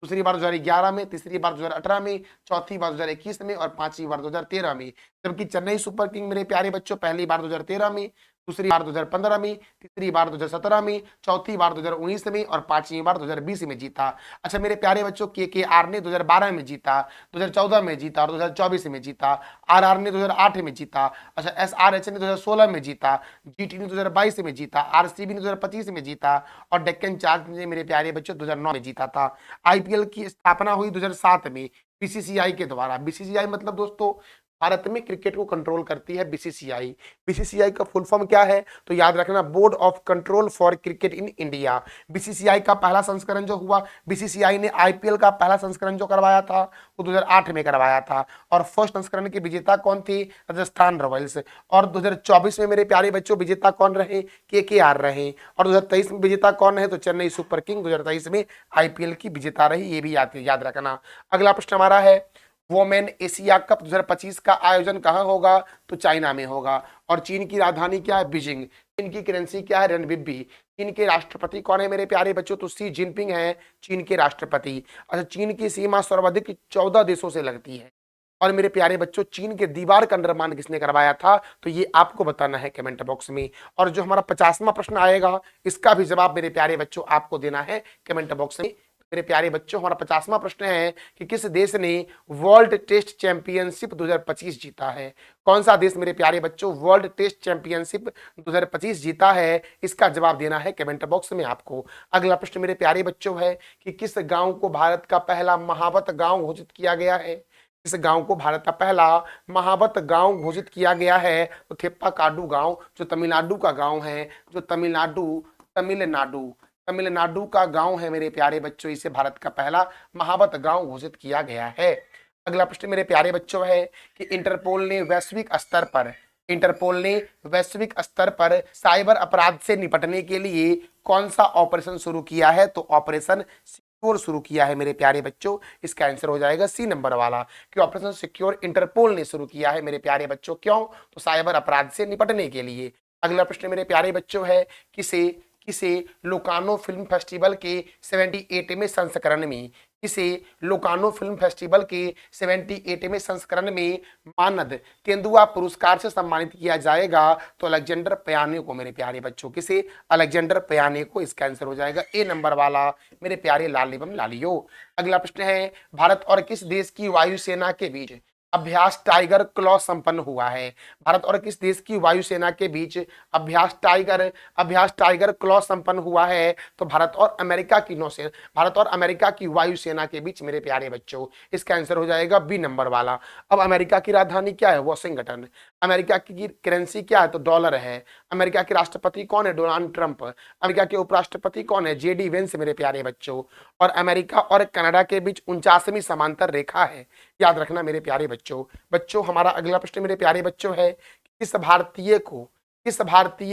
दूसरी बार 2011 में, तीसरी बार 2018 में, चौथी बार 2021 में और पांचवी बार 2013 में। जबकि चेन्नई सुपर किंग मेरे प्यारे बच्चों पहली बार 2013 में, दूसरी बार 2015 में, तीसरी बार 2017 में, चौथी बार 2019 में और पांचवी बार 2020 में जीता। अच्छा मेरे प्यारे बच्चों, केकेआर ने 2012 में जीता, 2014 में जीता और 2024 में जीता। आरआर ने 2008 में जीता। अच्छा एसआरएच ने 2016 में जीता, जीटी ने 2022 में जीता, आरसीबी ने 2025 में जीता और डेक्कन चार्ज ने मेरे प्यारे बच्चों 2009 में जीता था। आईपीएल की स्थापना हुई 2007 में बीसीसीआई के द्वारा। बीसीसीआई मतलब दोस्तों भारत में क्रिकेट को कंट्रोल करती है बीसीसीआई। बीसीसीआई का फुल फॉर्म क्या है? तो याद रखना, board of control for cricket in India. BCCI का पहला संस्करण जो हुआ, बीसीसीआई ने आईपीएल का पहला संस्करण जो करवाया था वो 2008 में करवाया था। और फर्स्ट संस्करण के विजेता कौन थी? राजस्थान रॉयल्स। और 2024 में मेरे प्यारे बच्चों विजेता कौन रहे? केकेआर रहे। और 2023 में विजेता कौन है? तो चेन्नई सुपर किंग 2023 में आईपीएल की विजेता रही, ये भी याद रखना। अगला प्रश्न हमारा है, वोमेन एशिया कप 2025 का आयोजन कहां होगा? तो चाइना में होगा। और चीन की राजधानी क्या है? बीजिंग। चीन की करेंसी क्या है? रेनबिब्बी। चीन के राष्ट्रपति कौन है मेरे प्यारे बच्चों? तो शी जिनपिंग है चीन के राष्ट्रपति। अच्छा, चीन की सीमा सर्वाधिक 14 देशों से लगती है। और मेरे प्यारे बच्चों, चीन के दीवार का निर्माण किसने करवाया था? तो ये आपको बताना है कमेंट बॉक्स में। और जो हमारा 50वां प्रश्न आएगा, इसका भी जवाब मेरे प्यारे बच्चों आपको देना है कमेंट बॉक्स में। मेरे प्यारे बच्चों, हमारा 50वां प्रश्न है कि किस देश ने वर्ल्ड टेस्ट चैंपियनशिप 2025 जीता है? कौन सा देश मेरे प्यारे बच्चों वर्ल्ड टेस्ट चैंपियनशिप 2025 जीता है? इसका जवाब देना है कमेंट बॉक्स में आपको। अगला प्रश्न मेरे प्यारे बच्चों है कि किस गांव को भारत का पहला महावत गांव घोषित किया गया है? इस गांव को भारत का पहला महावत गांव घोषित किया गया है तो थेप्पाकाडु गांव, जो तमिलनाडु का गांव है, जो तमिलनाडु तमिलनाडु का गांव है मेरे प्यारे बच्चों, इसे भारत का पहला महावत गांव घोषित किया गया है। अगला प्रश्न मेरे प्यारे बच्चों है कि इंटरपोल ने वैश्विक स्तर पर साइबर अपराध से निपटने के लिए कौन सा ऑपरेशन शुरू किया है? तो ऑपरेशन सिक्योर शुरू किया है मेरे प्यारे बच्चों। इसका आंसर हो जाएगा सी नंबर वाला, कि ऑपरेशन सिक्योर इंटरपोल ने शुरू किया है मेरे प्यारे बच्चों। क्यों? तो साइबर अपराध से निपटने के लिए। अगला प्रश्न मेरे प्यारे बच्चों है, किसे लोकानो फिल्म फेस्टिवल के 78वें संस्करण में लोकानो फिल्म फेस्टिवल के 78वें संस्करण में मानद तेंदुआ पुरस्कार से सम्मानित किया जाएगा? तो अलेक्जेंडर पयाने को मेरे प्यारे बच्चों। किसे? अलेक्जेंडर पयाने को। इसका आंसर हो जाएगा ए नंबर वाला मेरे प्यारे लाल एवं लालियो। अगला प्रश्न है, भारत और किस देश की वायुसेना के बीच अभ्यास टाइगर क्लॉ संपन्न हुआ है? भारत और किस देश की वायुसेना के बीच अभ्यास टाइगर क्लॉ संपन्न हुआ है? तो भारत और अमेरिका की वायुसेना के बीच मेरे प्यारे बच्चों। इसका आंसर हो जाएगा बी नंबर वाला। अब अमेरिका की राजधानी क्या है? वॉशिंगटन। अमेरिका की करेंसी क्या है? तो डॉलर है। अमेरिका के राष्ट्रपति कौन है? Donald Trump. अमेरिका के उपराष्ट्रपति कौन है? जेडी वेंस मेरे प्यारे बच्चों। और अमेरिका और कनाडा के बीच 49वीं समांतर रेखा है, याद रखना मेरे प्यारे बच्चों। बच्चों हमारा अगला प्रश्न मेरे प्यारे बच्चों है, किस भारतीय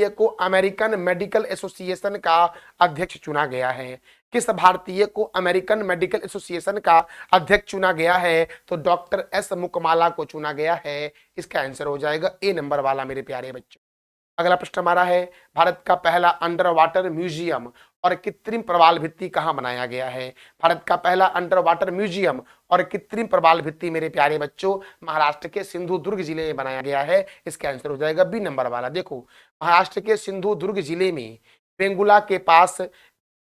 को अमेरिकन मेडिकल एसोसिएशन का अध्यक्ष चुना गया है? किस भारतीय को अमेरिकन मेडिकल एसोसिएशन का अध्यक्ष चुना गया है? तो डॉक्टर एस मुकमाला को चुना गया है। इसका आंसर हो जाएगा ए नंबर वाला मेरे प्यारे बच्चों। अगला प्रश्न हमारा है, भारत का पहला अंडर वाटर म्यूजियम और कृत्रिम प्रवाल भित्ति कहाँ बनाया गया है? भारत का पहला अंडर वाटर म्यूजियम और कृत्रिम प्रवाल भित्ति मेरे प्यारे बच्चों महाराष्ट्र के सिंधुदुर्ग जिले में बनाया गया है। इसका आंसर हो जाएगा बी नंबर वाला। देखो, महाराष्ट्र के सिंधुदुर्ग जिले में वेंगुला के पास,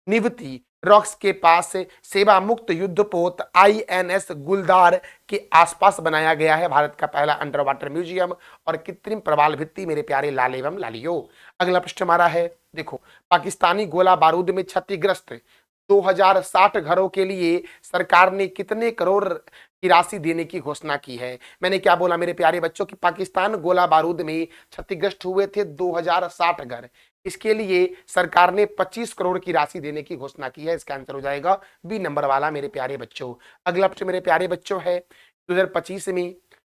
निवती रॉक्स के पास सेवा मुक्त युद्धपोत आईएनएस गुलदार के आसपास बनाया गया है भारत का पहला अंडर वाटर म्यूजियम और कृत्रिम प्रवाल भित्ति मेरे प्यारे लाल एवं लालियो। अगला प्रश्न हमारा है, देखो, पाकिस्तानी गोला बारूद में क्षतिग्रस्त 2060 घरों के लिए सरकार ने कितने करोड़ की राशि देने की घोषणा की है? मैंने क्या बोला मेरे प्यारे बच्चों कि पाकिस्तान गोला बारूद में क्षतिग्रस्त हुए थे 2060 घर। इसके लिए सरकार ने 25 करोड़ की राशि देने की घोषणा की है। इसका आंसर हो जाएगा बी नंबर वाला मेरे प्यारे बच्चों। अगला प्रश्न मेरे प्यारे बच्चों है, 2025 में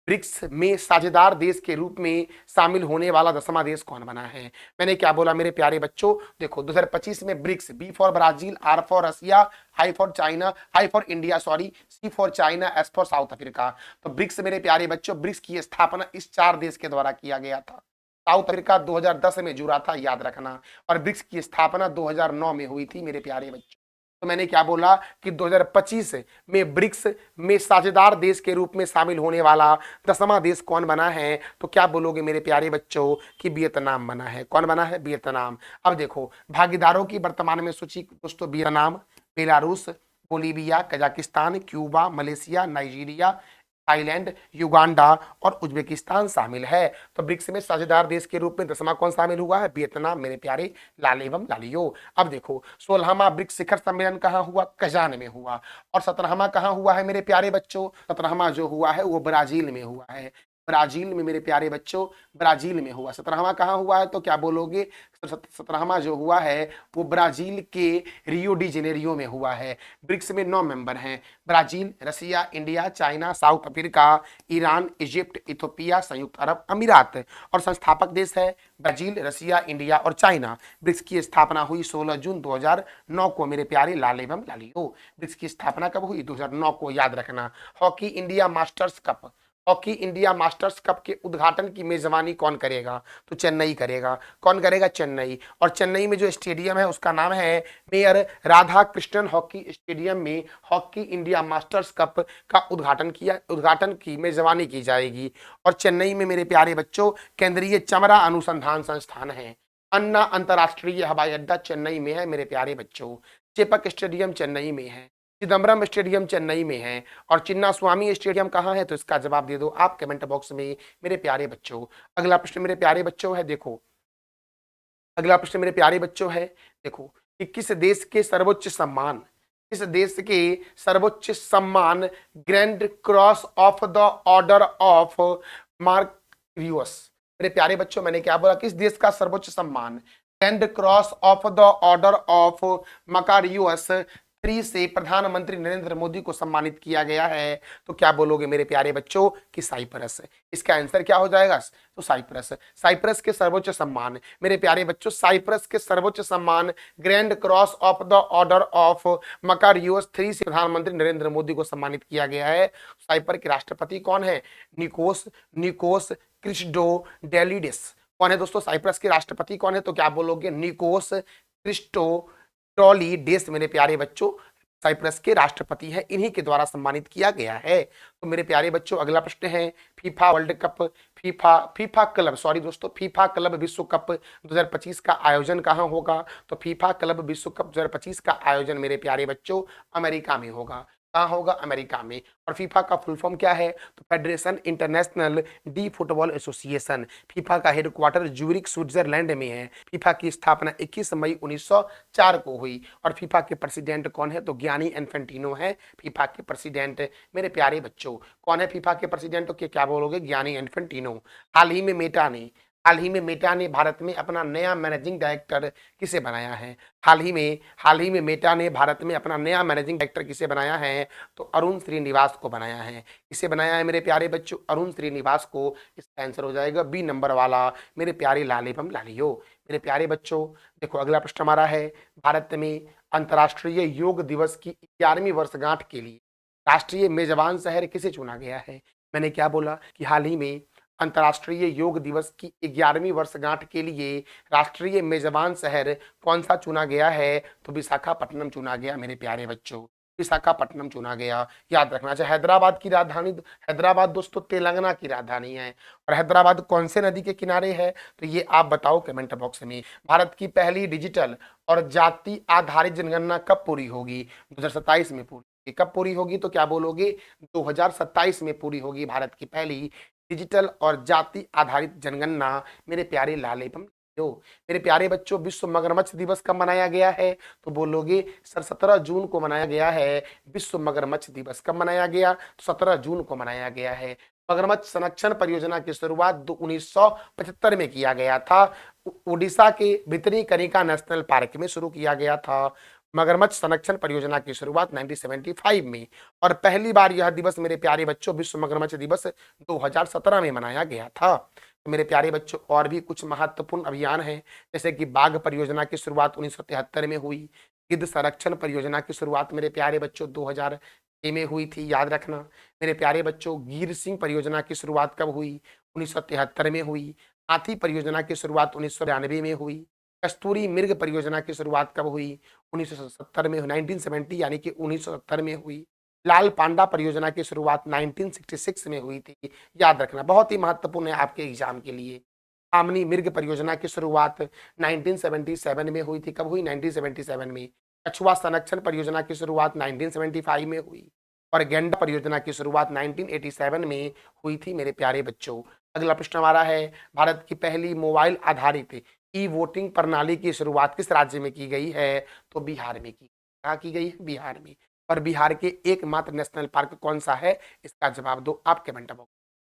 ब्रिक्स में साझेदार देश के रूप में शामिल होने वाला 10वां देश कौन बना है? मैंने क्या बोला मेरे प्यारे बच्चों, देखो 2025 में BRICS, B for Brazil, R for Russia, I for India, C for China, S for South Africa. तो ब्रिक्स मेरे प्यारे बच्चों, ब्रिक्स की स्थापना इस 4 देश के द्वारा किया गया था। साउथ अफ्रीका 2010 में जुड़ा था, याद रखना, और ब्रिक्स की स्थापना 2009 में हुई थी मेरे प्यारे बच्चों। तो मैंने क्या बोला कि 2025 में ब्रिक्स में साझेदार देश के रूप में शामिल होने वाला 10वां देश कौन बना है? तो क्या बोलोगे मेरे प्यारे बच्चों कि वियतनाम बना है। कौन बना है? वियतनाम। अब देखो, भागीदारों की वर्तमान में सूची दोस्तों, Vietnam, Belarus, Bolivia, Kazakhstan, Cuba, Malaysia, Nigeria, Thailand, Uganda और उज्बेकिस्तान शामिल है। तो ब्रिक्स में साझेदार देश के रूप में 10वां कौन शामिल हुआ है? वियतनाम मेरे प्यारे लाल एवं लालियो। अब देखो, 16वां ब्रिक्स शिखर सम्मेलन कहाँ हुआ? कजान में हुआ। और 17वां कहाँ हुआ है मेरे प्यारे बच्चों? 17वां जो हुआ है वो ब्राजील में हुआ है। ब्राजील में मेरे प्यारे बच्चों, ब्राजील में हुआ। 17वां कहाँ हुआ है? तो क्या बोलोगे? 17वां जो हुआ है वो ब्राजील के रियो डी जेनेरियो में हुआ है। ब्रिक्स में 9 मेंबर हैं, Brazil, Russia, India, China, South Africa, Iran, Egypt, Ethiopia, संयुक्त अरब अमीरात। और संस्थापक देश है ब्राजील, रसिया, इंडिया और चाइना। ब्रिक्स की स्थापना हुई 16 जून 2009 को मेरे प्यारे लाल एवं लालियो। ब्रिक्स की स्थापना कब हुई? 2009 को, याद रखना। Hockey India masters cup, hockey India masters cup के उद्घाटन की मेजबानी कौन करेगा? तो चेन्नई करेगा। कौन करेगा? चेन्नई। और चेन्नई में जो स्टेडियम है उसका नाम है mayor Radha Krishnan hockey stadium में हॉकी इंडिया मास्टर्स कप का उद्घाटन की मेजबानी की जाएगी। और चेन्नई में मेरे प्यारे बच्चों केंद्रीय चमड़ा अनुसंधान संस्थान है। अन्ना अंतरराष्ट्रीय हवाई अड्डा चेन्नई में है मेरे प्यारे बच्चों। चेपक स्टेडियम चेन्नई में है। चिदम्बरम स्टेडियम चेन्नई में है। और चिन्ना स्वामी स्टेडियम कहाँ है? तो इसका जवाब दे दो आप कमेंट बॉक्स में मेरे प्यारे बच्चों। अगला प्रश्न मेरे प्यारे बच्चों है, देखो, अगला प्रश्न मेरे प्यारे बच्चों है, देखो, कि किस देश के सर्वोच्च सम्मान grand cross of the Order of Marcus? मेरे प्यारे बच्चों, मैंने क्या बोला? किस देश का सर्वोच्च सम्मान grand cross of the Order of Makarios 3 से प्रधानमंत्री नरेंद्र मोदी को सम्मानित किया गया है? तो क्या बोलोगे मेरे प्यारे बच्चों कि साइप्रस। इसका आंसर क्या हो जाएगा? तो साइप्रस। साइप्रस के सर्वोच्च सम्मान मेरे प्यारे बच्चों, साइप्रस के सर्वोच्च सम्मान grand cross of the Order of Makarios 3 से प्रधानमंत्री नरेंद्र मोदी को सम्मानित किया गया है। साइपर के राष्ट्रपति कौन है? निकोस क्रिस्टोडेलिडिस। कौन है दोस्तों? साइप्रस के राष्ट्रपति कौन है? तो क्या बोलोगे? निकोस क्रिस्टोडेलिडिस मेरे प्यारे बच्चों साइप्रस के राष्ट्रपति हैं, इन्हीं के द्वारा सम्मानित किया गया है। तो मेरे प्यारे बच्चों अगला प्रश्न है, FIFA world cup FIFA club विश्व कप 2025 का आयोजन कहाँ होगा? तो फीफा क्लब विश्व कप 2025 का आयोजन मेरे प्यारे बच्चों अमेरिका में होगा। कहाँ होगा? अमेरिका में। और फीफा का फुल फॉर्म क्या है? तो federation international D football association. FIFA का हेडक्वार्टर ज्यूरिख स्विट्जरलैंड में है। फीफा की स्थापना 21 मई 1904 को हुई। और फीफा के प्रेसिडेंट कौन है? तो गियानी इन्फेंटिनो है फीफा के प्रेसिडेंट मेरे प्यारे बच्चों। कौन है फीफा के प्रेसिडेंट? तो क्या बोलोगे? गियानी इन्फेंटिनो। हाल ही में हाल ही में मेटा ने भारत में अपना नया मैनेजिंग डायरेक्टर किसे बनाया है? हाल ही में मेटा ने भारत में अपना नया मैनेजिंग डायरेक्टर किसे बनाया है? तो अरुण श्रीनिवास को बनाया है। किसे बनाया है मेरे प्यारे बच्चों? अरुण श्रीनिवास को। इसका आंसर हो जाएगा बी नंबर वाला, मेरे प्यारे लाल एवं लालियो। मेरे प्यारे बच्चों, देखो अगला प्रश्न हमारा है, भारत में अंतर्राष्ट्रीय योग दिवस की 11वीं वर्षगांठ के लिए राष्ट्रीय मेजबान शहर किसे चुना गया है? मैंने क्या बोला कि हाल ही में अंतर्राष्ट्रीय योग दिवस की 11वीं वर्षगांठ के लिए राष्ट्रीय मेजबान शहर कौन सा चुना गया है? तो विशाखापट्टनम चुना गया मेरे प्यारे बच्चों, विशाखापट्टनम चुना गया। याद रखना चाहिए हैदराबाद की राजधानी, हैदराबाद दोस्तों तेलंगाना की राजधानी है। और हैदराबाद कौन से नदी के किनारे है? तो ये आप बताओ कमेंट बॉक्स में। भारत की पहली डिजिटल और जाति आधारित जनगणना कब पूरी होगी? 2027 में पूरी। कब पूरी होगी? तो क्या बोलोगे? 2027 में पूरी होगी भारत की पहली डिजिटल और जाति आधारित जनगणना मेरे प्यारे लाल एवं जो। मेरे प्यारे बच्चों, विश्व मगरमच्छ दिवस कब मनाया गया है? तो बोलोगे सर 17 जून को मनाया गया है। विश्व मगरमच्छ दिवस कब मनाया गया? तो 17 जून को मनाया गया है। मगरमच्छ संरक्षण परियोजना की शुरुआत 1975 में किया गया था। उड़ीसा के भितरकनिका नेशनल पार्क में शुरू किया गया था मगरमच्छ संरक्षण परियोजना की शुरुआत 1975 में। और पहली बार यह दिवस मेरे प्यारे बच्चों विश्व मगरमच्छ दिवस 2017 में मनाया गया था। तो मेरे प्यारे बच्चों, और भी कुछ महत्वपूर्ण अभियान हैं, जैसे कि बाघ परियोजना की शुरुआत 1973 में हुई। गिद्ध संरक्षण परियोजना की शुरुआत मेरे प्यारे बच्चों 2006 में हुई थी, याद रखना। मेरे प्यारे बच्चों, गिर सिंह परियोजना की शुरुआत कब हुई? 1973 में हुई। हाथी परियोजना की शुरुआत 1992 में हुई। कस्तूरी मृग परियोजना की शुरुआत कब हुई? 1970 में, 1970 यानी कि 1970 में हुई। लाल पांडा परियोजना की शुरुआत 1966 में हुई थी, याद रखना, बहुत ही महत्वपूर्ण है आपके एग्जाम के लिए। आमनी मृग परियोजना की शुरुआत 1977 में हुई थी। कब हुई? 1977 में। कछुआ संरक्षण परियोजना की शुरुआत 1975 में हुई। और गेंडा परियोजना की शुरुआत 1987 में हुई थी मेरे प्यारे बच्चों। अगला प्रश्न हमारा है, भारत की पहली मोबाइल आधारित ई वोटिंग प्रणाली की शुरुआत किस राज्य में की गई है? तो बिहार में की। कहाँ की गई है? बिहार में। और बिहार के एकमात्र नेशनल पार्क कौन सा है? इसका जवाब दो आप कमेंट बॉक्स।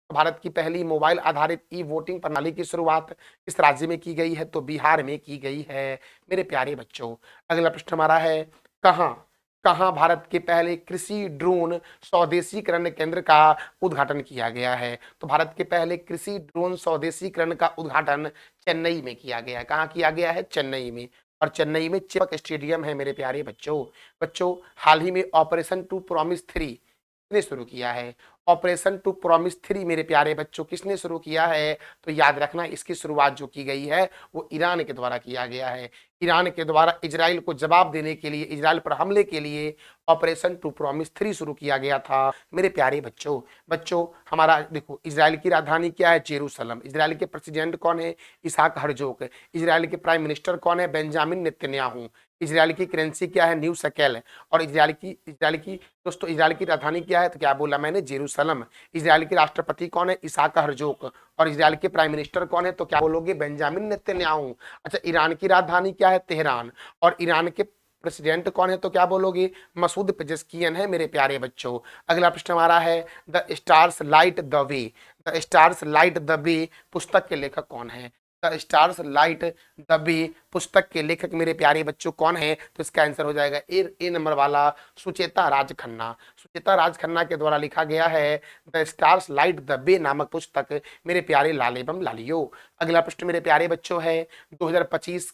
भारत की पहली मोबाइल आधारित ई वोटिंग प्रणाली की शुरुआत किस राज्य में की गई है? तो बिहार में की गई है मेरे प्यारे बच्चों। अगला प्रश्न हमारा है, कहाँ कहाँ भारत के पहले कृषि ड्रोन स्वदेशीकरण केंद्र का उद्घाटन किया गया है? तो भारत के पहले कृषि ड्रोन स्वदेशीकरण का उद्घाटन चेन्नई में किया गया है। कहाँ किया गया है? चेन्नई में। और चेन्नई में चिपक स्टेडियम है मेरे प्यारे बच्चों। बच्चों, हाल ही में ऑपरेशन टू प्रॉमिस 3 किसने शुरू किया है? ऑपरेशन टू प्रॉमिस 3 मेरे प्यारे बच्चों किसने शुरू किया है? तो याद रखना, इसकी शुरुआत जो की गई है वो ईरान के द्वारा किया गया है। ईरान के द्वारा इजराइल को जवाब देने के लिए, इजराइल पर हमले के लिए ऑपरेशन टू प्रॉमिस 3 शुरू किया गया था मेरे प्यारे बच्चों। बच्चों, हमारा देखो, इजराइल की राजधानी क्या है? जेरूसलम। इजराइल के प्रेसिडेंट कौन है? इसहाक हर्जोग। इजराइल के प्राइम मिनिस्टर कौन है? Benjamin Netanyahu. इजराइल की करेंसी क्या है? न्यू शकेल। और इजराइल की दोस्तों, इजराइल की राजधानी क्या है? तो क्या बोला मैंने? जेरूसलम। इजराइल के राष्ट्रपति कौन है? इसहाक हर्जोग। और इजराइल के प्राइम मिनिस्टर कौन है? तो क्या बोलोगे? Benjamin Netanyahu. अच्छा, ईरान की राजधानी क्या है? तेहरान। और ईरान के प्रेसिडेंट कौन है? तो क्या बोलोगे? मसूद पेजेस्कियन है मेरे प्यारे बच्चों। अगला प्रश्न हमारा है, the stars light the way, the stars light the way पुस्तक के लेखक कौन है? The stars light the way पुस्तक के लेखक मेरे प्यारे बच्चों कौन है? तो इसका आंसर हो जाएगा ए नंबर वाला, सुचेता राज खन्ना। सुचेता राज खन्ना के द्वारा लिखा गया है the stars light the way नामक पुस्तक मेरे प्यारे लाल एवं लालियो। अगला प्रश्न मेरे प्यारे बच्चों है, 2025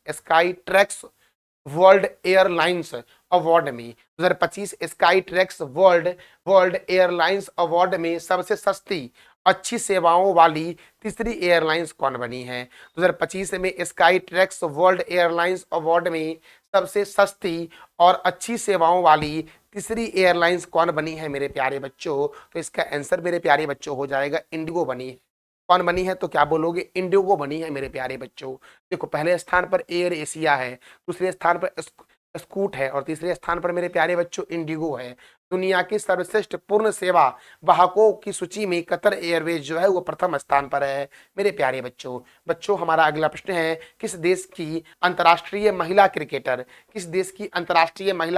sky tracks world airlines award में, 2025 sky tracks world world airlines award में सबसे सस्ती अच्छी सेवाओं वाली तीसरी एयरलाइंस कौन बनी है? 2025 में sky tracks world airlines award में सबसे सस्ती और अच्छी सेवाओं वाली तीसरी एयरलाइंस कौन बनी है मेरे प्यारे बच्चों? तो इसका आंसर मेरे प्यारे बच्चों हो जाएगा इंडिगो बनी है। कौन बनी है? तो क्या बोलोगे? इंडिगो बनी है मेरे प्यारे बच्चों। देखो, पहले स्थान पर एयर एशिया है, दूसरे स्थान पर स्कूट है, और तीसरे स्थान पर मेरे प्यारे बच्चों इंडिगो है। दुनिया की सर्वश्रेष्ठ पूर्ण सेवा वाहकों की सूची में कतर एयरवेज जो है वो प्रथम स्थान पर है मेरे प्यारे बच्चों। बच्चों, हमारा अगला प्रश्न है, किस देश की अंतर्राष्ट्रीय महिला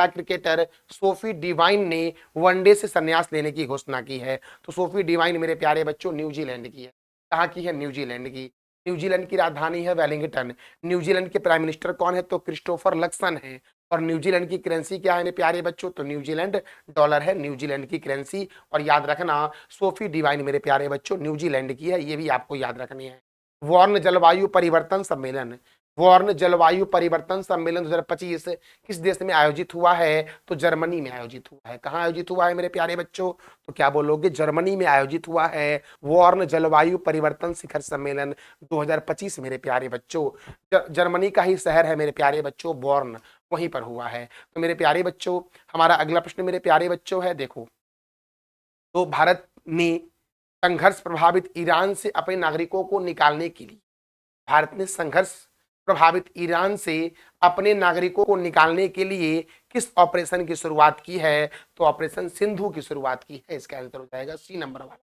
क्रिकेटर सोफी डिवाइन ने वनडे से संन्यास लेने की घोषणा की है? तो सोफी डिवाइन मेरे प्यारे बच्चों न्यूजीलैंड की है। कहाँ की है? न्यूजीलैंड की। न्यूजीलैंड की राजधानी है वेलिंगटन। न्यूजीलैंड के प्राइम मिनिस्टर कौन है? तो क्रिस्टोफर लक्सन है। और न्यूजीलैंड की करेंसी क्या है मेरे प्यारे बच्चों? तो न्यूजीलैंड डॉलर है न्यूजीलैंड की करेंसी। और याद रखना, सोफी डिवाइन मेरे प्यारे बच्चों न्यूजीलैंड की है, ये भी आपको याद रखनी है। वॉर्न जलवायु परिवर्तन सम्मेलन, वॉर्न जलवायु परिवर्तन सम्मेलन 2025 किस देश में आयोजित हुआ है? तो जर्मनी में आयोजित हुआ है। कहाँ आयोजित हुआ है मेरे प्यारे बच्चों? तो क्या बोलोगे? जर्मनी में आयोजित हुआ है वॉर्न जलवायु परिवर्तन शिखर सम्मेलन 2025 मेरे प्यारे बच्चों। जर्मनी का ही शहर है मेरे प्यारे बच्चों बॉर्न, वहीं पर हुआ है। तो मेरे प्यारे बच्चों, हमारा अगला प्रश्न मेरे प्यारे बच्चों है, देखो, तो भारत ने संघर्ष प्रभावित ईरान से अपने नागरिकों को निकालने के लिए, भारत ने संघर्ष प्रभावित ईरान से अपने नागरिकों को निकालने के लिए किस ऑपरेशन की शुरुआत की है? तो ऑपरेशन सिंधु की शुरुआत की है। इसका आंसर हो जाएगा सी नंबर वाला।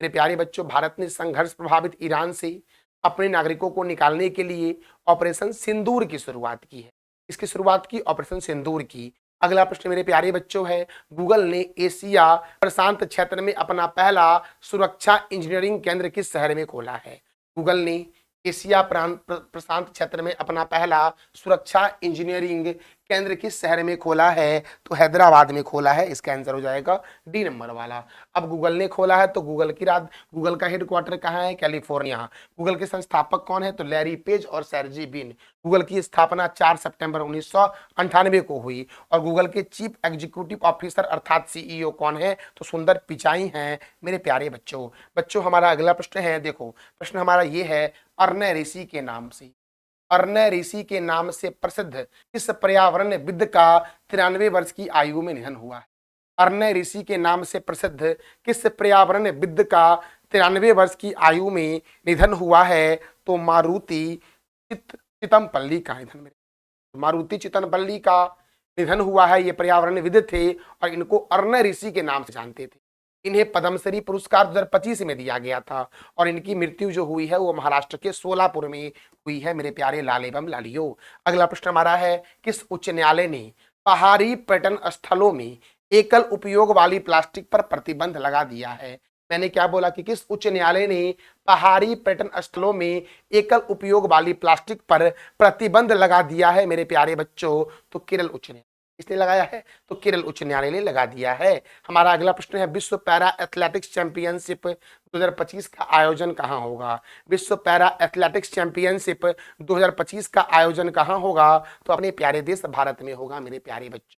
मेरे प्यारे बच्चों, भारत ने संघर्ष प्रभावित ईरान से अपने नागरिकों को निकालने के लिए ऑपरेशन सिंदूर की शुरुआत की है। इसकी शुरुआत की ऑपरेशन सिंदूर की। अगला प्रश्न मेरे प्यारे बच्चों है, गूगल ने एशिया प्रशांत क्षेत्र में अपना पहला सुरक्षा इंजीनियरिंग केंद्र किस शहर में खोला है? गूगल ने एशिया प्रशांत क्षेत्र में अपना पहला सुरक्षा इंजीनियरिंग केंद्र किस शहर में खोला है? तो हैदराबाद में खोला है। इसका आंसर हो जाएगा डी नंबर वाला। अब गूगल ने खोला है तो गूगल का हेडक्वार्टर कहाँ है? कैलिफोर्निया। गूगल के संस्थापक कौन है? तो लैरी पेज और सर्जी बिन। गूगल की स्थापना 4 सितंबर 1998 को हुई। और गूगल के चीफ एग्जीक्यूटिव ऑफिसर अर्थात सीईओ कौन है? तो सुंदर पिचाई हैं मेरे प्यारे बच्चों। बच्चों, हमारा अगला प्रश्न है, देखो, प्रश्न हमारा ये है, अर्ने ऋषि के नाम से, अर्ने ऋषि के नाम से प्रसिद्ध किस पर्यावरणविद का 93 वर्ष की आयु में निधन हुआ है? अर्ने ऋषि के नाम से प्रसिद्ध किस पर्यावरणविद का 93 वर्ष की आयु में निधन हुआ है? तो चितमपल्ली का निधन, मारुति चितमपल्ली का निधन हुआ है। ये पर्यावरणविद थे और इनको अर्ने ऋषि के नाम से जानते थे। इन्हें पद्मश्री पुरस्कार 2025 में दिया गया था। और इनकी मृत्यु जो हुई है वो महाराष्ट्र के सोलापुर में हुई है मेरे प्यारे लाल एवं लालियो। अगला प्रश्न हमारा है, किस उच्च न्यायालय ने पहाड़ी पर्यटन स्थलों में एकल उपयोग वाली प्लास्टिक पर प्रतिबंध लगा दिया है? मैंने क्या बोला कि किस उच्च न्यायालय ने पहाड़ी पर्यटन स्थलों में एकल उपयोग वाली प्लास्टिक पर प्रतिबंध लगा दिया है मेरे प्यारे बच्चों? तो केरल उच्च न्यायालय। इसने लगाया है? तो केरल उच्च न्यायालय ने लगा दिया है। हमारा अगला प्रश्न है, विश्व पैरा एथलेटिक्स चैंपियनशिप 2025 का आयोजन कहाँ होगा? विश्व पैरा एथलेटिक्स चैंपियनशिप 2025 का आयोजन कहाँ होगा? तो अपने प्यारे देश भारत में होगा मेरे प्यारे बच्चों।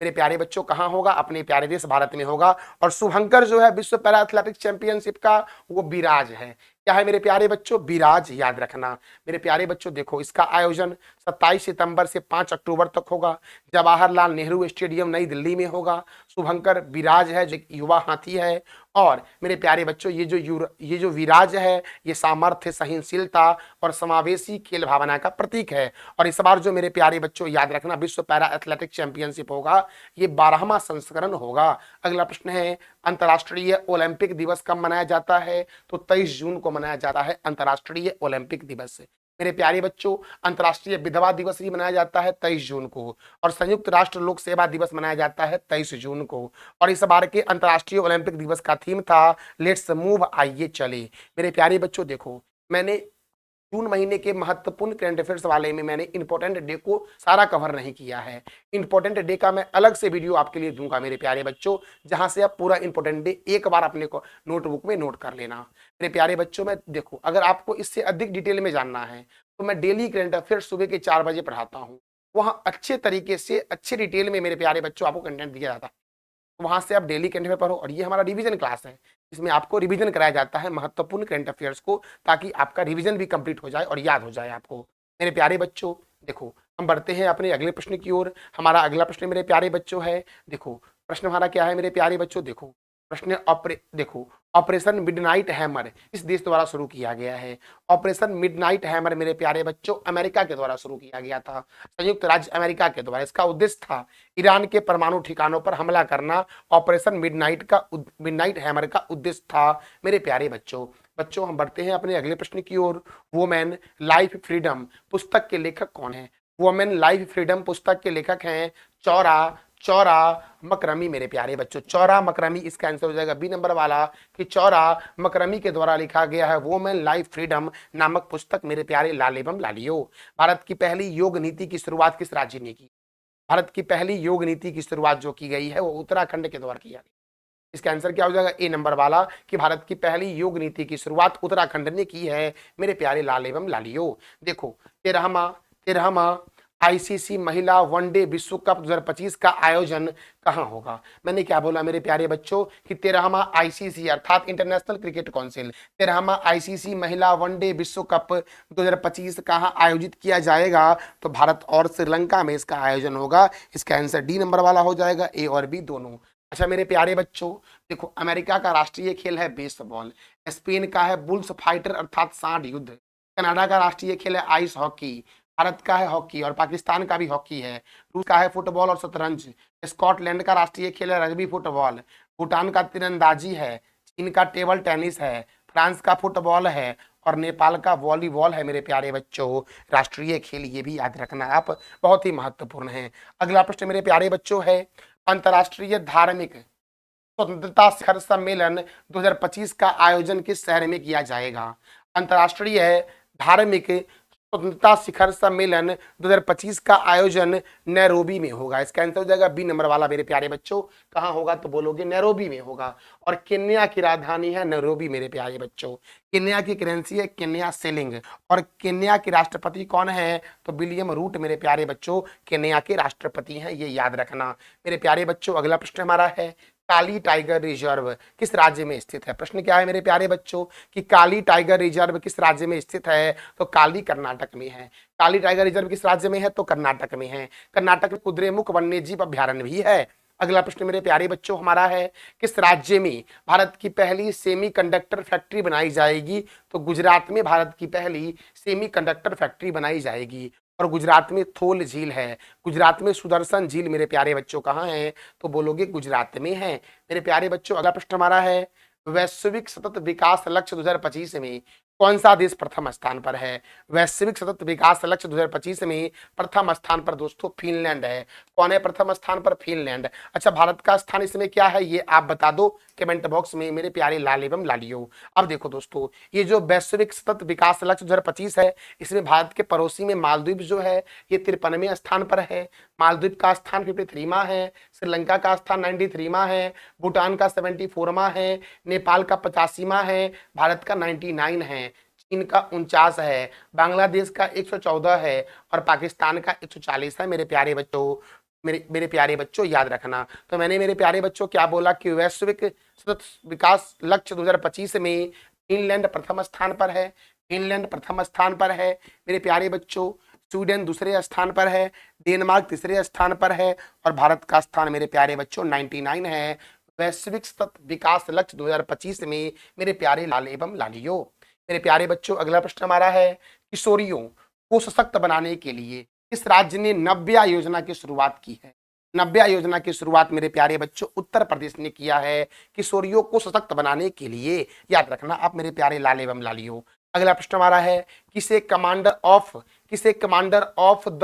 मेरे प्यारे बच्चों, कहाँ होगा? अपने प्यारे देश भारत में होगा। और शुभंकर जो है विश्व पैरा एथलेटिक्स चैंपियनशिप का, वो विराज है। क्या है मेरे प्यारे बच्चों? विराज, याद रखना। मेरे प्यारे बच्चों देखो, इसका आयोजन 27 सितंबर से 5 अक्टूबर तक होगा। जवाहरलाल नेहरू स्टेडियम नई दिल्ली में होगा। शुभंकर विराज है जो युवा हाथी है। और मेरे प्यारे बच्चों, ये जो विराज है, ये सामर्थ्य, सहनशीलता और समावेशी खेल भावना का प्रतीक है। और इस बार जो मेरे प्यारे बच्चों याद रखना, विश्व पैरा एथलेटिक्स चैंपियनशिप होगा, ये 12वां संस्करण होगा। अगला प्रश्न है, अंतर्राष्ट्रीय ओलंपिक दिवस कब मनाया जाता है? तो 23 जून को मनाया जाता है अंतर्राष्ट्रीय ओलंपिक दिवस। मेरे प्यारे बच्चों, अंतर्राष्ट्रीय विधवा दिवस भी मनाया जाता है 23 जून को। और संयुक्त राष्ट्र लोक सेवा दिवस मनाया जाता है 23 जून को। और इस बार के अंतर्राष्ट्रीय ओलंपिक दिवस का थीम था लेट्स मूव, आइए चले। मेरे प्यारे बच्चों देखो, मैंने जून महीने के महत्वपूर्ण करंट अफेयर्स वाले में मैंने इंपॉर्टेंट डे को सारा कवर नहीं किया है। इंपॉर्टेंट डे का मैं अलग से वीडियो आपके लिए दूंगा मेरे प्यारे बच्चों, जहां से आप पूरा इंपॉर्टेंट डे एक बार अपने को नोटबुक में नोट कर लेना। मेरे प्यारे बच्चों, मैं देखो, अगर आपको इससे अधिक डिटेल में जानना है तो मैं डेली करंट अफेयर्स सुबह के 4 बजे पढ़ाता हूँ। वहाँ अच्छे तरीके से, अच्छे डिटेल में मेरे प्यारे बच्चों आपको कंटेंट दिया जाता है। वहां से आप डेली करंट अफेयर पढ़ो। और ये हमारा रिवीजन क्लास है, इसमें आपको रिवीजन कराया जाता है महत्वपूर्ण करंट अफेयर्स को, ताकि आपका रिवीजन भी कंप्लीट हो जाए और याद हो जाए आपको। मेरे प्यारे बच्चों देखो, हम बढ़ते हैं अपने अगले प्रश्न की ओर। हमारा अगला प्रश्न मेरे प्यारे बच्चों है, देखो, प्रश्न हमारा क्या है मेरे प्यारे बच्चों? देखो, प्रश्न देखो, ऑपरेशन मिडनाइट हैमर इस देश द्वारा शुरू किया गया है। ऑपरेशन मिडनाइट हैमर मेरे प्यारे बच्चों अमेरिका के द्वारा शुरू किया गया था, संयुक्त राज्य अमेरिका के द्वारा। इसका उद्देश्य था ईरान के परमाणु ठिकानों पर हमला करना। ऑपरेशन मिडनाइट हैमर का उद्देश्य था मेरे प्यारे बच्चों। बच्चों, हम बढ़ते हैं अपने अगले प्रश्न की ओर। वुमेन लाइफ फ्रीडम पुस्तक के लेखक कौन है? वुमेन लाइफ फ्रीडम पुस्तक के लेखक हैं चौरा चौरा मकरमी मेरे प्यारे बच्चों, चौरा मकरमी इसका आंसर हो जाएगा बी नंबर वाला कि चौरा मकरमी के द्वारा लिखा गया है वुमेन लाइफ फ्रीडम नामक पुस्तक मेरे प्यारे लाल एवं लालियो। भारत की पहली योग नीति की शुरुआत किस राज्य ने की? भारत की पहली योग नीति की शुरुआत जो की गई है वो उत्तराखंड के द्वारा किया गया। इसका आंसर क्या हो जाएगा? ए नंबर वाला कि भारत की पहली योग नीति की शुरुआत उत्तराखंड ने की है मेरे प्यारे लाल एवं लालियो। देखो 13वां आईसीसी महिला वनडे विश्व कप 2025 का आयोजन कहां होगा? मैंने क्या बोला मेरे प्यारे बच्चों कि 13वां आईसीसी अर्थात इंटरनेशनल क्रिकेट काउंसिल 13वां आईसीसी महिला वनडे विश्व कप 2025 कहां आयोजित किया जाएगा? तो भारत और श्रीलंका में इसका आयोजन होगा। इसका आंसर डी नंबर वाला हो जाएगा, ए और बी दोनों। अच्छा मेरे प्यारे बच्चों देखो, अमेरिका का राष्ट्रीय खेल है बेसबॉल, स्पेन का है बुल्स फाइटर अर्थात सांड युद्ध, कनाडा का राष्ट्रीय खेल है आइस हॉकी, भारत का है हॉकी और पाकिस्तान का भी हॉकी है, रूस का है फुटबॉल और शतरंज, स्कॉटलैंड का राष्ट्रीय खेल है रग्बी फुटबॉल, भूटान का तीरंदाजी है, चीन का टेबल टेनिस है, फ्रांस का फुटबॉल है और नेपाल का वॉलीबॉल है मेरे प्यारे बच्चों राष्ट्रीय खेल। ये भी याद रखना आप, बहुत ही महत्वपूर्ण है। अगला प्रश्न मेरे प्यारे बच्चों है अंतर्राष्ट्रीय धार्मिक स्वतंत्रता शिखर सम्मेलन 2025 का आयोजन किस शहर में किया जाएगा? अंतर्राष्ट्रीय धार्मिक स्वतंत्रता शिखर सम्मेलन 2025 का आयोजन नैरोबी में होगा। इसका आंसर हो जाएगा बी नंबर वाला मेरे प्यारे बच्चों। कहां होगा? तो बोलोगे नैरोबी में होगा और केन्या की राजधानी है नैरोबी मेरे प्यारे बच्चों। केन्या की करेंसी है केन्या शिलिंग और केन्या के राष्ट्रपति कौन है? तो विलियम रूट मेरे प्यारे बच्चों केन्या के राष्ट्रपति हैं, ये याद रखना मेरे प्यारे बच्चों। अगला प्रश्न हमारा है काली टाइगर रिजर्व किस राज्य में स्थित है? प्रश्न क्या है मेरे प्यारे बच्चों कि काली टाइगर रिजर्व किस राज्य में स्थित है? तो काली कर्नाटक में है। काली टाइगर रिजर्व किस राज्य में है? तो कर्नाटक में है। कर्नाटक में कुद्रेमुख वन्यजीव अभ्यारण्य भी है। अगला प्रश्न मेरे प्यारे बच्चों हमारा है किस राज्य में भारत की पहली सेमीकंडक्टर फैक्ट्री बनाई जाएगी? तो गुजरात में भारत की पहली सेमीकंडक्टर फैक्ट्री बनाई जाएगी और गुजरात में थोल झील है। गुजरात में सुदर्शन झील मेरे प्यारे बच्चों कहाँ है? तो बोलोगे गुजरात में है मेरे प्यारे बच्चों। अगला प्रश्न हमारा है वैश्विक सतत विकास लक्ष्य 2025 में कौन सा देश प्रथम स्थान पर है? वैश्विक सतत विकास लक्ष्य 2025 में प्रथम स्थान पर दोस्तों फिनलैंड है। कौन है प्रथम स्थान पर? फिनलैंड। अच्छा भारत का स्थान इसमें क्या है ये आप बता दो कमेंट बॉक्स में मेरे प्यारे लाल एवं लालियो। अब देखो दोस्तों ये जो वैश्विक सतत विकास लक्ष्य 2025 है इसमें भारत के पड़ोसी में मालदीव जो है ये 53वें स्थान पर है। मालदीव का स्थान 53वां है, श्रीलंका का स्थान 93वां है, भूटान का 74वां है, नेपाल का 85वां है, भारत का 99 है, चीन का 49 है, बांग्लादेश का 114 है और पाकिस्तान का 140 है मेरे प्यारे बच्चों। मेरे प्यारे बच्चों याद रखना। तो मैंने मेरे प्यारे बच्चों क्या बोला कि वैश्विक सतत विकास लक्ष्य 2025 में फिनलैंड प्रथम स्थान पर है। फिनलैंड प्रथम स्थान पर है मेरे प्यारे बच्चों। स्वीडन दूसरे स्थान पर है, डेनमार्क तीसरे स्थान पर है और भारत का स्थान मेरे प्यारे बच्चों 99 है वैश्विक सतत विकास लक्ष्य 2025 में मेरे प्यारे लाल एवं लालियो। मेरे प्यारे बच्चों अगला प्रश्न हमारा है किशोरियों को सशक्त बनाने के लिए किस राज्य ने नव्या योजना की शुरुआत की है? नव्या योजना की शुरुआत मेरे प्यारे बच्चों उत्तर प्रदेश ने किया है किशोरियों को सशक्त बनाने के लिए। याद रखना आप मेरे प्यारे लाल एवं लालियो। अगला प्रश्न हमारा है किसे commander of the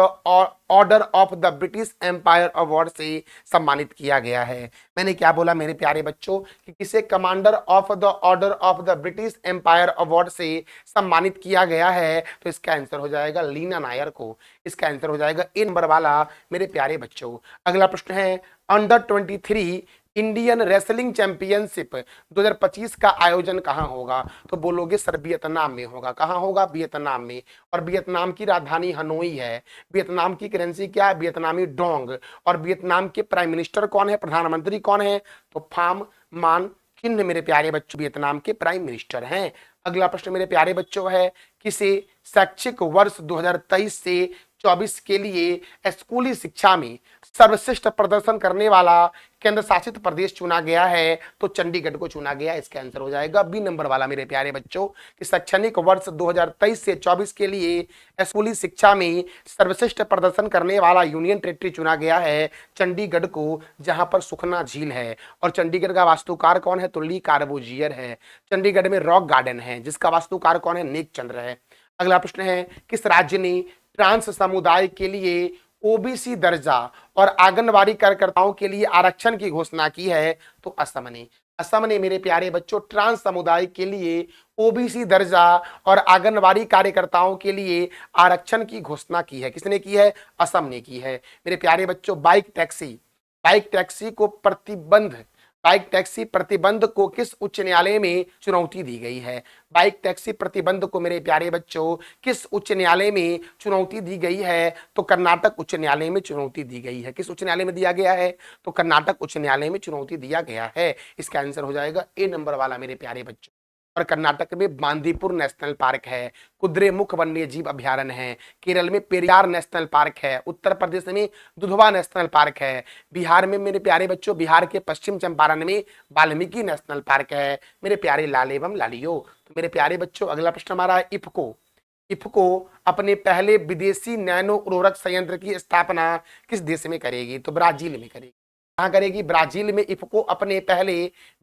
Order of the British Empire award से सम्मानित किया गया है? मैंने क्या बोला मेरे प्यारे बच्चों कि किसे commander of the Order of the British Empire award से सम्मानित किया गया है? तो इसका आंसर हो जाएगा लीना नायर को। इसका आंसर हो जाएगा ए नंबर वाला मेरे प्यारे बच्चों। अगला प्रश्न है अंडर 23 इंडियन रेसलिंग चैंपियनशिप 2025 का आयोजन कहां होगा? तो बोलोगे सर वियतनाम में होगा। कहां होगा? वियतनाम में। और वियतनाम की राजधानी हनोई है। वियतनाम की करेंसी क्या है? वियतनामी डोंग। और वियतनाम के प्राइम मिनिस्टर कौन है? प्रधानमंत्री कौन है? तो फाम मान किन मेरे प्यारे बच्चों वियतनाम के प्राइम मिनिस्टर हैं। अगला प्रश्न मेरे प्यारे बच्चों है किसे शैक्षिक वर्ष 2023 से 24 के लिए स्कूली शिक्षा में सर्वश्रेष्ठ प्रदर्शन करने वाला केंद्र शासित प्रदेश चुना गया है? तो चंडीगढ़ को चुना गया। इसका आंसर हो जाएगा बी नंबर वाला मेरे प्यारे बच्चों कि शैक्षणिक वर्ष 2023 से 24 के लिए स्कूली शिक्षा में सर्वश्रेष्ठ प्रदर्शन करने वाला यूनियन टेरिटरी चुना गया है चंडीगढ़ को, जहां पर सुखना झील है। और चंडीगढ़ का वास्तुकार कौन है? तो ली कार्बोजियर है। चंडीगढ़ में रॉक गार्डन है जिसका वास्तुकार कौन है? नेक चंद्र है। अगला प्रश्न है किस राज्य ने ट्रांस समुदाय के लिए ओबीसी दर्जा और आंगनवाड़ी कार्यकर्ताओं के लिए आरक्षण की घोषणा की है? तो असम ने। असम ने मेरे प्यारे बच्चों ट्रांस समुदाय के लिए ओबीसी दर्जा और आंगनवाड़ी कार्यकर्ताओं के लिए आरक्षण की घोषणा की है। किसने की है? असम ने की है। मेरे प्यारे बच्चों बाइक टैक्सी को प्रतिबंध बाइक टैक्सी प्रतिबंध को किस उच्च न्यायालय में चुनौती दी गई है? बाइक टैक्सी प्रतिबंध को मेरे प्यारे बच्चों किस उच्च न्यायालय में चुनौती दी गई है? तो कर्नाटक उच्च न्यायालय में चुनौती दी गई है। किस उच्च न्यायालय में दिया गया है? तो कर्नाटक उच्च न्यायालय में चुनौती दिया गया है। इसका आंसर हो जाएगा ए नंबर वाला मेरे प्यारे बच्चों। और कर्नाटक में बांदीपुर नेशनल पार्क है, कुद्रेमुख वन्य जीव अभ्यारण्य है, केरल में पेरियार नेशनल पार्क है, उत्तर प्रदेश में दुधवा नेशनल पार्क है, बिहार में मेरे प्यारे बच्चों बिहार के पश्चिम चंपारण में वाल्मीकि नेशनल पार्क है। मेरे प्यारे लाल एवं लालियो, तो मेरे प्यारे बच्चों अगला प्रश्न हमारा है इफको अपने पहले विदेशी नैनो उर्वरक संयंत्र की स्थापना किस देश में करेगी? तो ब्राजील में करेगी। कहां करेगी? ब्राजील में इफको अपने पहले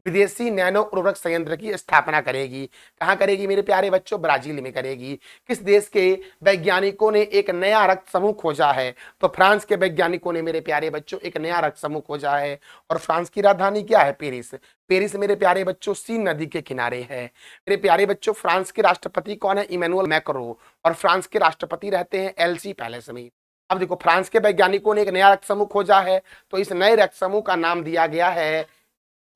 विदेशी नैनो उर्वरक संयंत्र की स्थापना करेगी। कहां करेगी मेरे प्यारे बच्चों? ब्राजील में करेगी। किस देश के वैज्ञानिकों ने एक नया रक्त समूह खोजा है? तो फ्रांस के वैज्ञानिकों ने मेरे प्यारे बच्चों एक नया रक्त समूह खोजा है। और फ्रांस की राजधानी क्या है? पेरिस। पेरिस मेरे प्यारे बच्चों सीन नदी के किनारे है। मेरे प्यारे बच्चों फ्रांस के राष्ट्रपति कौन है? Emmanuel Macron. और फ्रांस के राष्ट्रपति रहते हैं एलसी पैलेस में। अब देखो फ्रांस के वैज्ञानिकों ने एक नया रक्त समूह खोजा है, तो इस नए रक्त समूह का नाम दिया गया है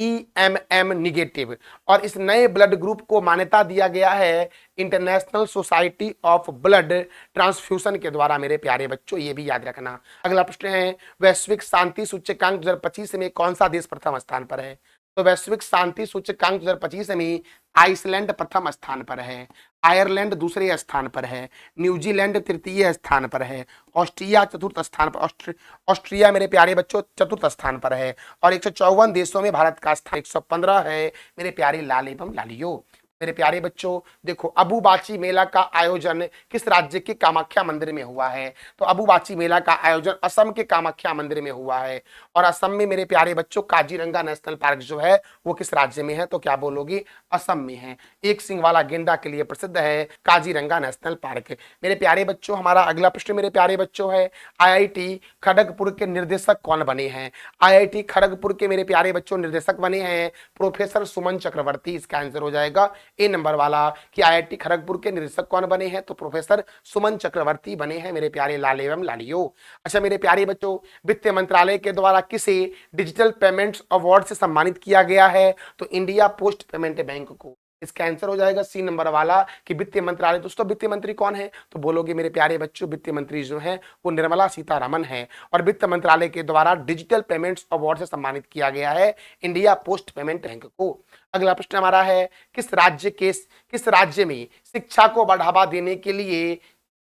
EMM निगेटिव। और इस नए ब्लड ग्रुप को मान्यता दिया गया है international society of blood transfusion के द्वारा। मेरे प्यारे बच्चों ये भी याद रखना। अगला प्रश्न है वैश्विक शांति सूचकांक 2025 में कौन सा देश प्रथम स्थान पर है? तो वैश्विक शांति सूचकांक 2025 में आइसलैंड प्रथम स्थान पर है, आयरलैंड दूसरे स्थान पर है, न्यूजीलैंड तृतीय स्थान पर है, ऑस्ट्रिया चतुर्थ स्थान पर ऑस्ट्रिया मेरे प्यारे बच्चों चतुर्थ स्थान पर है। और 154 देशों में भारत का स्थान 115 है। मेरे प्यारे लाल एवं लालियो, मेरे प्यारे बच्चों देखो अबुबाची मेला का आयोजन किस राज्य के कामाख्या मंदिर में हुआ है? तो अबुबाची मेला का आयोजन असम के कामाख्या मंदिर में हुआ है। और असम में मेरे प्यारे बच्चों काजीरंगा नेशनल पार्क जो है वो किस राज्य में है? तो क्या बोलोगे? असम में है। एक सिंह वाला गेंडा के लिए प्रसिद्ध है काजीरंगा नेशनल पार्क। मेरे प्यारे बच्चों हमारा अगला प्रश्न मेरे प्यारे बच्चों है IIT खड़गपुर के निर्देशक कौन बने हैं? IIT खड़गपुर के मेरे प्यारे बच्चों निर्देशक बने हैं प्रोफेसर सुमन चक्रवर्ती। इसका आंसर हो जाएगा ए नंबर वाला कि IIT खड़गपुर के निदेशक कौन बने हैं? तो प्रोफेसर सुमन चक्रवर्ती बने हैं मेरे प्यारे लाल एवं लालियो। अच्छा मेरे प्यारे बच्चों वित्त मंत्रालय के द्वारा किसे डिजिटल पेमेंट्स अवार्ड से सम्मानित किया गया है? तो इंडिया पोस्ट पेमेंट बैंक को। इसका आंसर हो जाएगा सी नंबर वाला कि वित्त मंत्रालय। दोस्तों वित्त मंत्री कौन है? तो बोलोगे मेरे प्यारे बच्चों वित्त मंत्री जो है वो निर्मला सीतारमन है। और वित्त मंत्रालय के द्वारा डिजिटल पेमेंट्स अवार्ड से सम्मानित किया गया है इंडिया पोस्ट पेमेंट बैंक को। अगला प्रश्न हमारा है किस राज्य में शिक्षा को बढ़ावा देने के लिए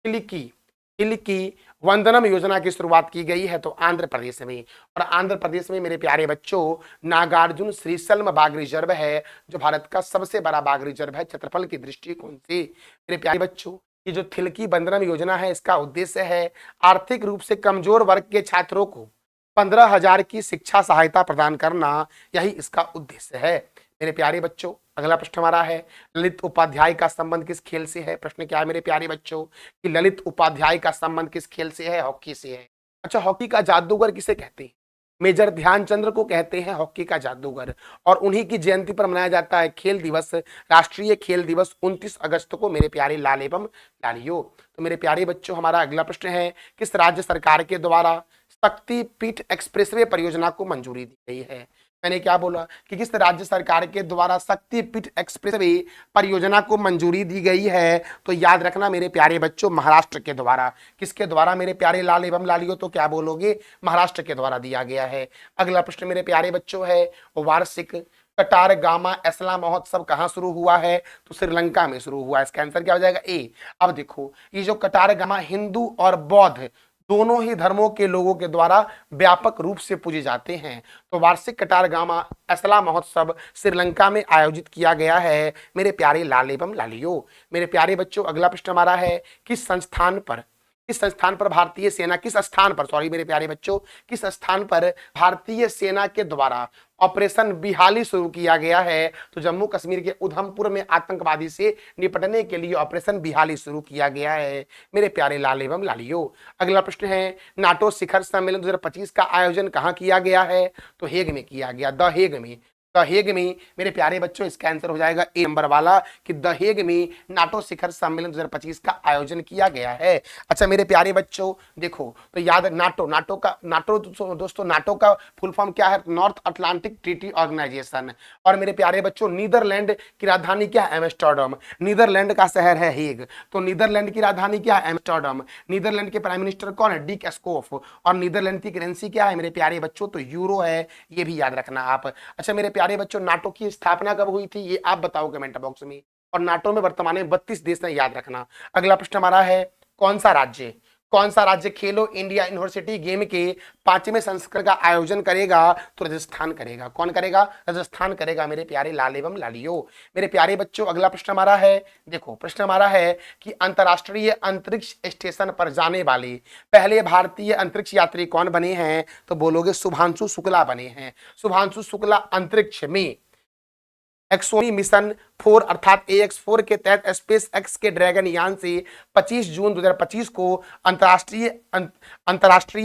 किलिकी वंदनम योजना की शुरुआत की गई है? तो आंध्र प्रदेश में। और आंध्र प्रदेश में मेरे प्यारे बच्चों नागार्जुन श्रीशल्म बाघ रिजर्व है जो भारत का सबसे बड़ा बाघ रिजर्व है क्षेत्रफल की दृष्टिकोण से। मेरे प्यारे बच्चों ये जो थिलकी वंदनम योजना है इसका उद्देश्य है आर्थिक रूप से कमजोर वर्ग के छात्रों को 15,000 की शिक्षा सहायता प्रदान करना, यही इसका उद्देश्य है। मेरे प्यारे बच्चों अगला प्रश्न हमारा है ललित उपाध्याय का संबंध किस खेल से है? प्रश्न क्या है मेरे प्यारे बच्चों कि ललित उपाध्याय का संबंध किस खेल से है? हॉकी से है। अच्छा हॉकी का जादूगर किसे कहते हैं? मेजर ध्यानचंद्र को कहते हैं हॉकी का जादूगर। और उन्हीं की जयंती पर मनाया जाता है खेल दिवस, राष्ट्रीय खेल दिवस 29 अगस्त को मेरे प्यारे लाल एवं लालियो। तो मेरे प्यारे बच्चों हमारा अगला प्रश्न है किस राज्य सरकार के द्वारा शक्तिपीठ एक्सप्रेसवे परियोजना को मंजूरी दी गई है? मैंने क्या बोला कि किस राज्य सरकार के द्वारा शक्तिपीठ एक्सप्रेसवे परियोजना को मंजूरी दी गई है? तो याद रखना मेरे प्यारे बच्चों महाराष्ट्र के द्वारा। किसके द्वारा मेरे प्यारे लाल एवं लालियो? तो क्या बोलोगे? महाराष्ट्र के द्वारा दिया गया है। अगला प्रश्न मेरे प्यारे बच्चों है वार्षिक कटारगामा एसला महोत्सव कहाँ शुरू हुआ है? तो श्रीलंका में शुरू हुआ। इसका आंसर क्या हो जाएगा? ए। अब देखो ये जो कटारगामा हिंदू और बौद्ध दोनों ही धर्मों के लोगों के द्वारा व्यापक रूप से पूजे जाते हैं। तो वार्षिक कटारगामा एसला महोत्सव श्रीलंका में आयोजित किया गया है मेरे प्यारे लाल एवं लालियो। मेरे प्यारे बच्चों अगला प्रश्न हमारा है किस किस संस्थान पर भारतीय सेना किस स्थान पर सॉरी मेरे प्यारे बच्चों किस स्थान पर भारतीय सेना के द्वारा ऑपरेशन बिहाली शुरू किया गया है? तो जम्मू कश्मीर के उधमपुर में आतंकवादी से निपटने के लिए ऑपरेशन बिहाली शुरू किया गया है मेरे प्यारे लाल एवं लालियों। अगला प्रश्न है, नाटो शिखर सम्मेलन 2025 का आयोजन कहां किया गया है? तो हेग में किया गया, द हेग में। द हेग में मेरे प्यारे बच्चों इसका आंसर हो जाएगा ए नंबर वाला कि द हेग में नाटो शिखर सम्मेलन 2025 का आयोजन किया गया है। अच्छा मेरे प्यारे बच्चों देखो तो याद नाटो दोस्तों नाटो का फुल फॉर्म क्या है? North Atlantic Treaty Organization. और मेरे प्यारे बच्चों नीदरलैंड की राजधानी क्या है? एम्स्टर्डम। नीदरलैंड का शहर है हेग। तो नीदरलैंड की राजधानी क्या है? एम्स्टर्डम। नीदरलैंड के प्राइम मिनिस्टर कौन है? डिक स्कोफ। और नीदरलैंड की करेंसी क्या है मेरे प्यारे बच्चों? तो यूरो है, ये भी याद रखना आप। अच्छा मेरे प्यारे बच्चों नाटो की स्थापना कब हुई थी? ये आप बताओ कमेंट बॉक्स में। और नाटो में वर्तमान में 32 देश हैं, याद रखना। अगला प्रश्न हमारा है, कौन सा राज्य खेलो इंडिया यूनिवर्सिटी गेम के 5वें संस्करण का आयोजन करेगा? तो राजस्थान करेगा। कौन करेगा? राजस्थान करेगा मेरे प्यारे लाल एवं लालियों। मेरे प्यारे बच्चों अगला प्रश्न हमारा है, देखो प्रश्न हमारा है कि अंतरराष्ट्रीय अंतरिक्ष स्टेशन पर जाने वाले पहले भारतीय अंतरिक्ष यात्री कौन बने हैं? तो बोलोगे शुभांशु शुक्ला बने हैं। शुभांशु शुक्ला अंतरिक्ष में एक्सोनी मिशन 4 अर्थात AX4 के तहत स्पेस एक्स के ड्रैगन यान से 25 जून 2025 को अंतरराष्ट्रीय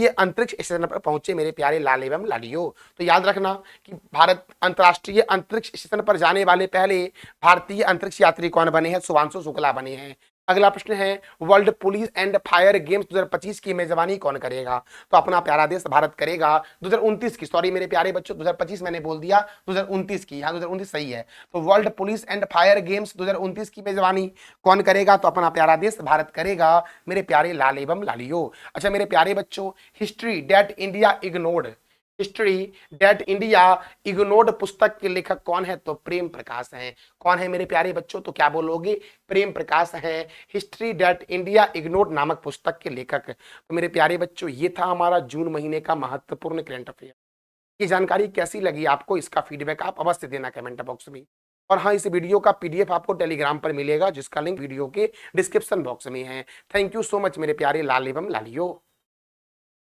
अंतरिक्ष स्टेशन पर पहुंचे मेरे प्यारे लाल एवं लालियों। तो याद रखना कि भारत अंतरराष्ट्रीय अंतरिक्ष स्टेशन पर जाने वाले पहले भारतीय अंतरिक्ष यात्री कौन बने हैं? शुभांशु शुक्ला बने हैं। अगला प्रश्न है, world police and fire games 2025 की मेजबानी कौन करेगा? तो अपना प्यारा देश भारत करेगा। 2029 की, सॉरी मेरे प्यारे बच्चों 2025 मैंने बोल दिया, 2029 की, हाँ 2029 सही है। तो world police and fire games 2029 की मेजबानी कौन करेगा? तो अपना प्यारा देश भारत करेगा मेरे प्यारे लाल एवं लालियों। अच्छा मेरे प्यारे बच्चों, हिस्ट्री डेट इंडिया इग्नोर्ड पुस्तक के लेखक कौन है? तो प्रेम प्रकाश हैं। कौन है मेरे प्यारे बच्चों? तो क्या बोलोगे? प्रेम प्रकाश हैं, हिस्ट्री डेट इंडिया इग्नोर्ड नामक पुस्तक के लेखक। तो मेरे प्यारे बच्चों ये था हमारा जून महीने का महत्वपूर्ण करंट अफेयर। ये जानकारी कैसी लगी आपको? इसका फीडबैक आप अवश्य देना कमेंट बॉक्स में। और हाँ, इस वीडियो का PDF आपको टेलीग्राम पर मिलेगा, जिसका लिंक वीडियो के डिस्क्रिप्शन बॉक्स में है। थैंक यू सो मच मेरे प्यारे लाल एवं लालियों।